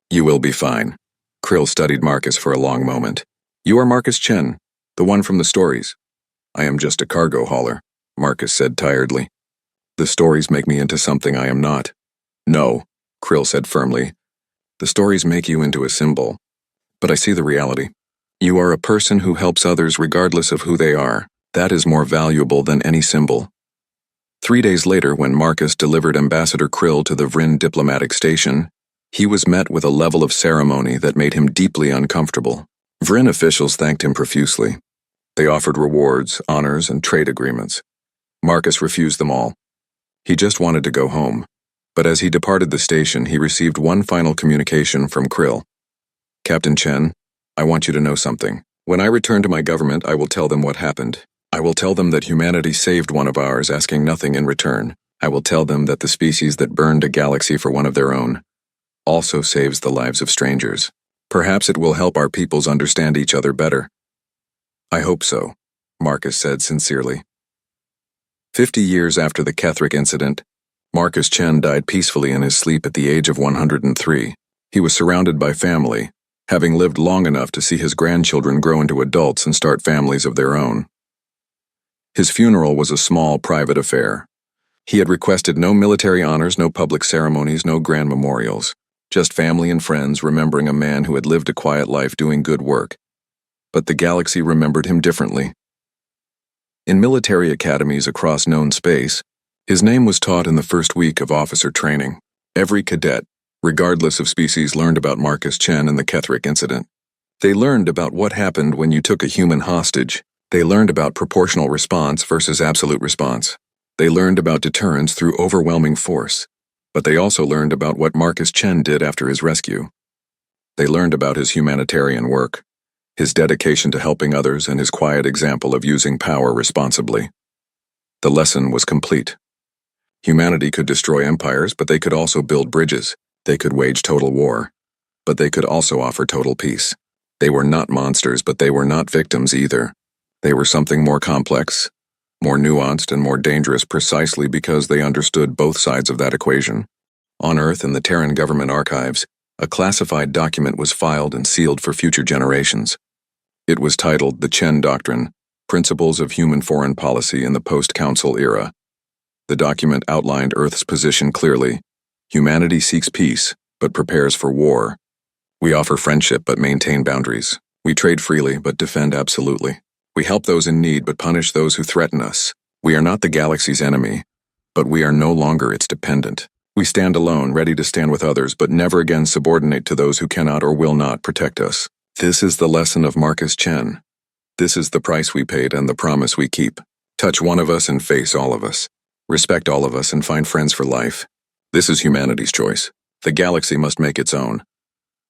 A: You will be fine." Krill studied Marcus for a long moment. "You are Marcus Chen, the one from the stories." "I am just a cargo hauler," Marcus said tiredly. "The stories make me into something I am not." "No," Krill said firmly. "The stories make you into a symbol. But I see the reality. You are a person who helps others regardless of who they are. That is more valuable than any symbol." 3 days later, when Marcus delivered Ambassador Krill to the Vryn diplomatic station, he was met with a level of ceremony that made him deeply uncomfortable. Vryn officials thanked him profusely. They offered rewards, honors, and trade agreements. Marcus refused them all. He just wanted to go home. But as he departed the station, he received one final communication from Krill. "Captain Chen, I want you to know something. When I return to my government, I will tell them what happened. I will tell them that humanity saved one of ours, asking nothing in return. I will tell them that the species that burned a galaxy for one of their own also saves the lives of strangers. Perhaps it will help our peoples understand each other better." "I hope so," Marcus said sincerely. 50 years after the Ketheric incident, Marcus Chen died peacefully in his sleep at the age of 103. He was surrounded by family, having lived long enough to see his grandchildren grow into adults and start families of their own. His funeral was a small, private affair. He had requested no military honors, no public ceremonies, no grand memorials. Just family and friends remembering a man who had lived a quiet life doing good work. But the galaxy remembered him differently. In military academies across known space, his name was taught in the first week of officer training. Every cadet, regardless of species, learned about Marcus Chen and the Ketheric incident. They learned about what happened when you took a human hostage. They learned about proportional response versus absolute response. They learned about deterrence through overwhelming force. But they also learned about what Marcus Chen did after his rescue. They learned about his humanitarian work, his dedication to helping others, and his quiet example of using power responsibly. The lesson was complete. Humanity could destroy empires, but they could also build bridges. They could wage total war, but they could also offer total peace. They were not monsters, but they were not victims either. They were something more complex, more nuanced, and more dangerous precisely because they understood both sides of that equation. On Earth, in the Terran government archives, a classified document was filed and sealed for future generations. It was titled The Chen Doctrine, Principles of Human Foreign Policy in the Post-Council Era. The document outlined Earth's position clearly. Humanity seeks peace, but prepares for war. We offer friendship, but maintain boundaries. We trade freely, but defend absolutely. We help those in need, but punish those who threaten us. We are not the galaxy's enemy, but we are no longer its dependent. We stand alone, ready to stand with others, but never again subordinate to those who cannot or will not protect us. This is the lesson of Marcus Chen. This is the price we paid and the promise we keep. Touch one of us and face all of us. Respect all of us and find friends for life. This is humanity's choice. The galaxy must make its own.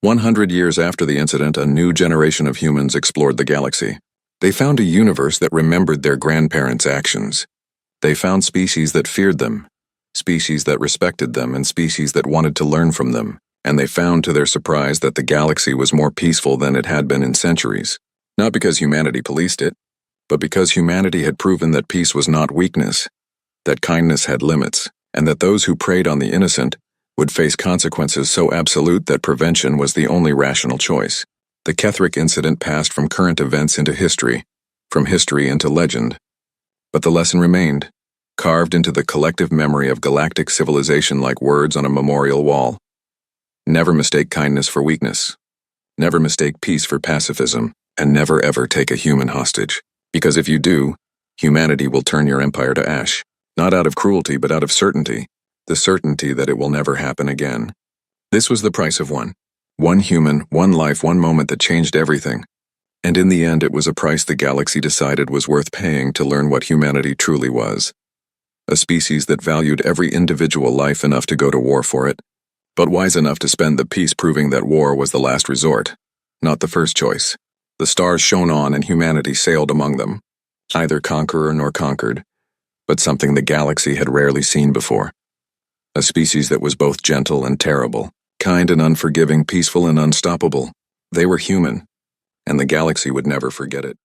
A: 100 years after the incident, a new generation of humans explored the galaxy. They found a universe that remembered their grandparents' actions. They found species that feared them, species that respected them, and species that wanted to learn from them. And they found, to their surprise, that the galaxy was more peaceful than it had been in centuries. Not because humanity policed it, but because humanity had proven that peace was not weakness, that kindness had limits, and that those who preyed on the innocent would face consequences so absolute that prevention was the only rational choice. The Ketherick incident passed from current events into history, from history into legend. But the lesson remained, carved into the collective memory of galactic civilization like words on a memorial wall. Never mistake kindness for weakness. Never mistake peace for pacifism. And never ever take a human hostage. Because if you do, humanity will turn your empire to ash. Not out of cruelty, but out of certainty. The certainty that it will never happen again. This was the price of one. One human, one life, one moment that changed everything. And in the end, it was a price the galaxy decided was worth paying to learn what humanity truly was. A species that valued every individual life enough to go to war for it, but wise enough to spend the peace proving that war was the last resort, not the first choice. The stars shone on and humanity sailed among them, neither conqueror nor conquered, but something the galaxy had rarely seen before. A species that was both gentle and terrible, kind and unforgiving, peaceful and unstoppable. They were human, and the galaxy would never forget it.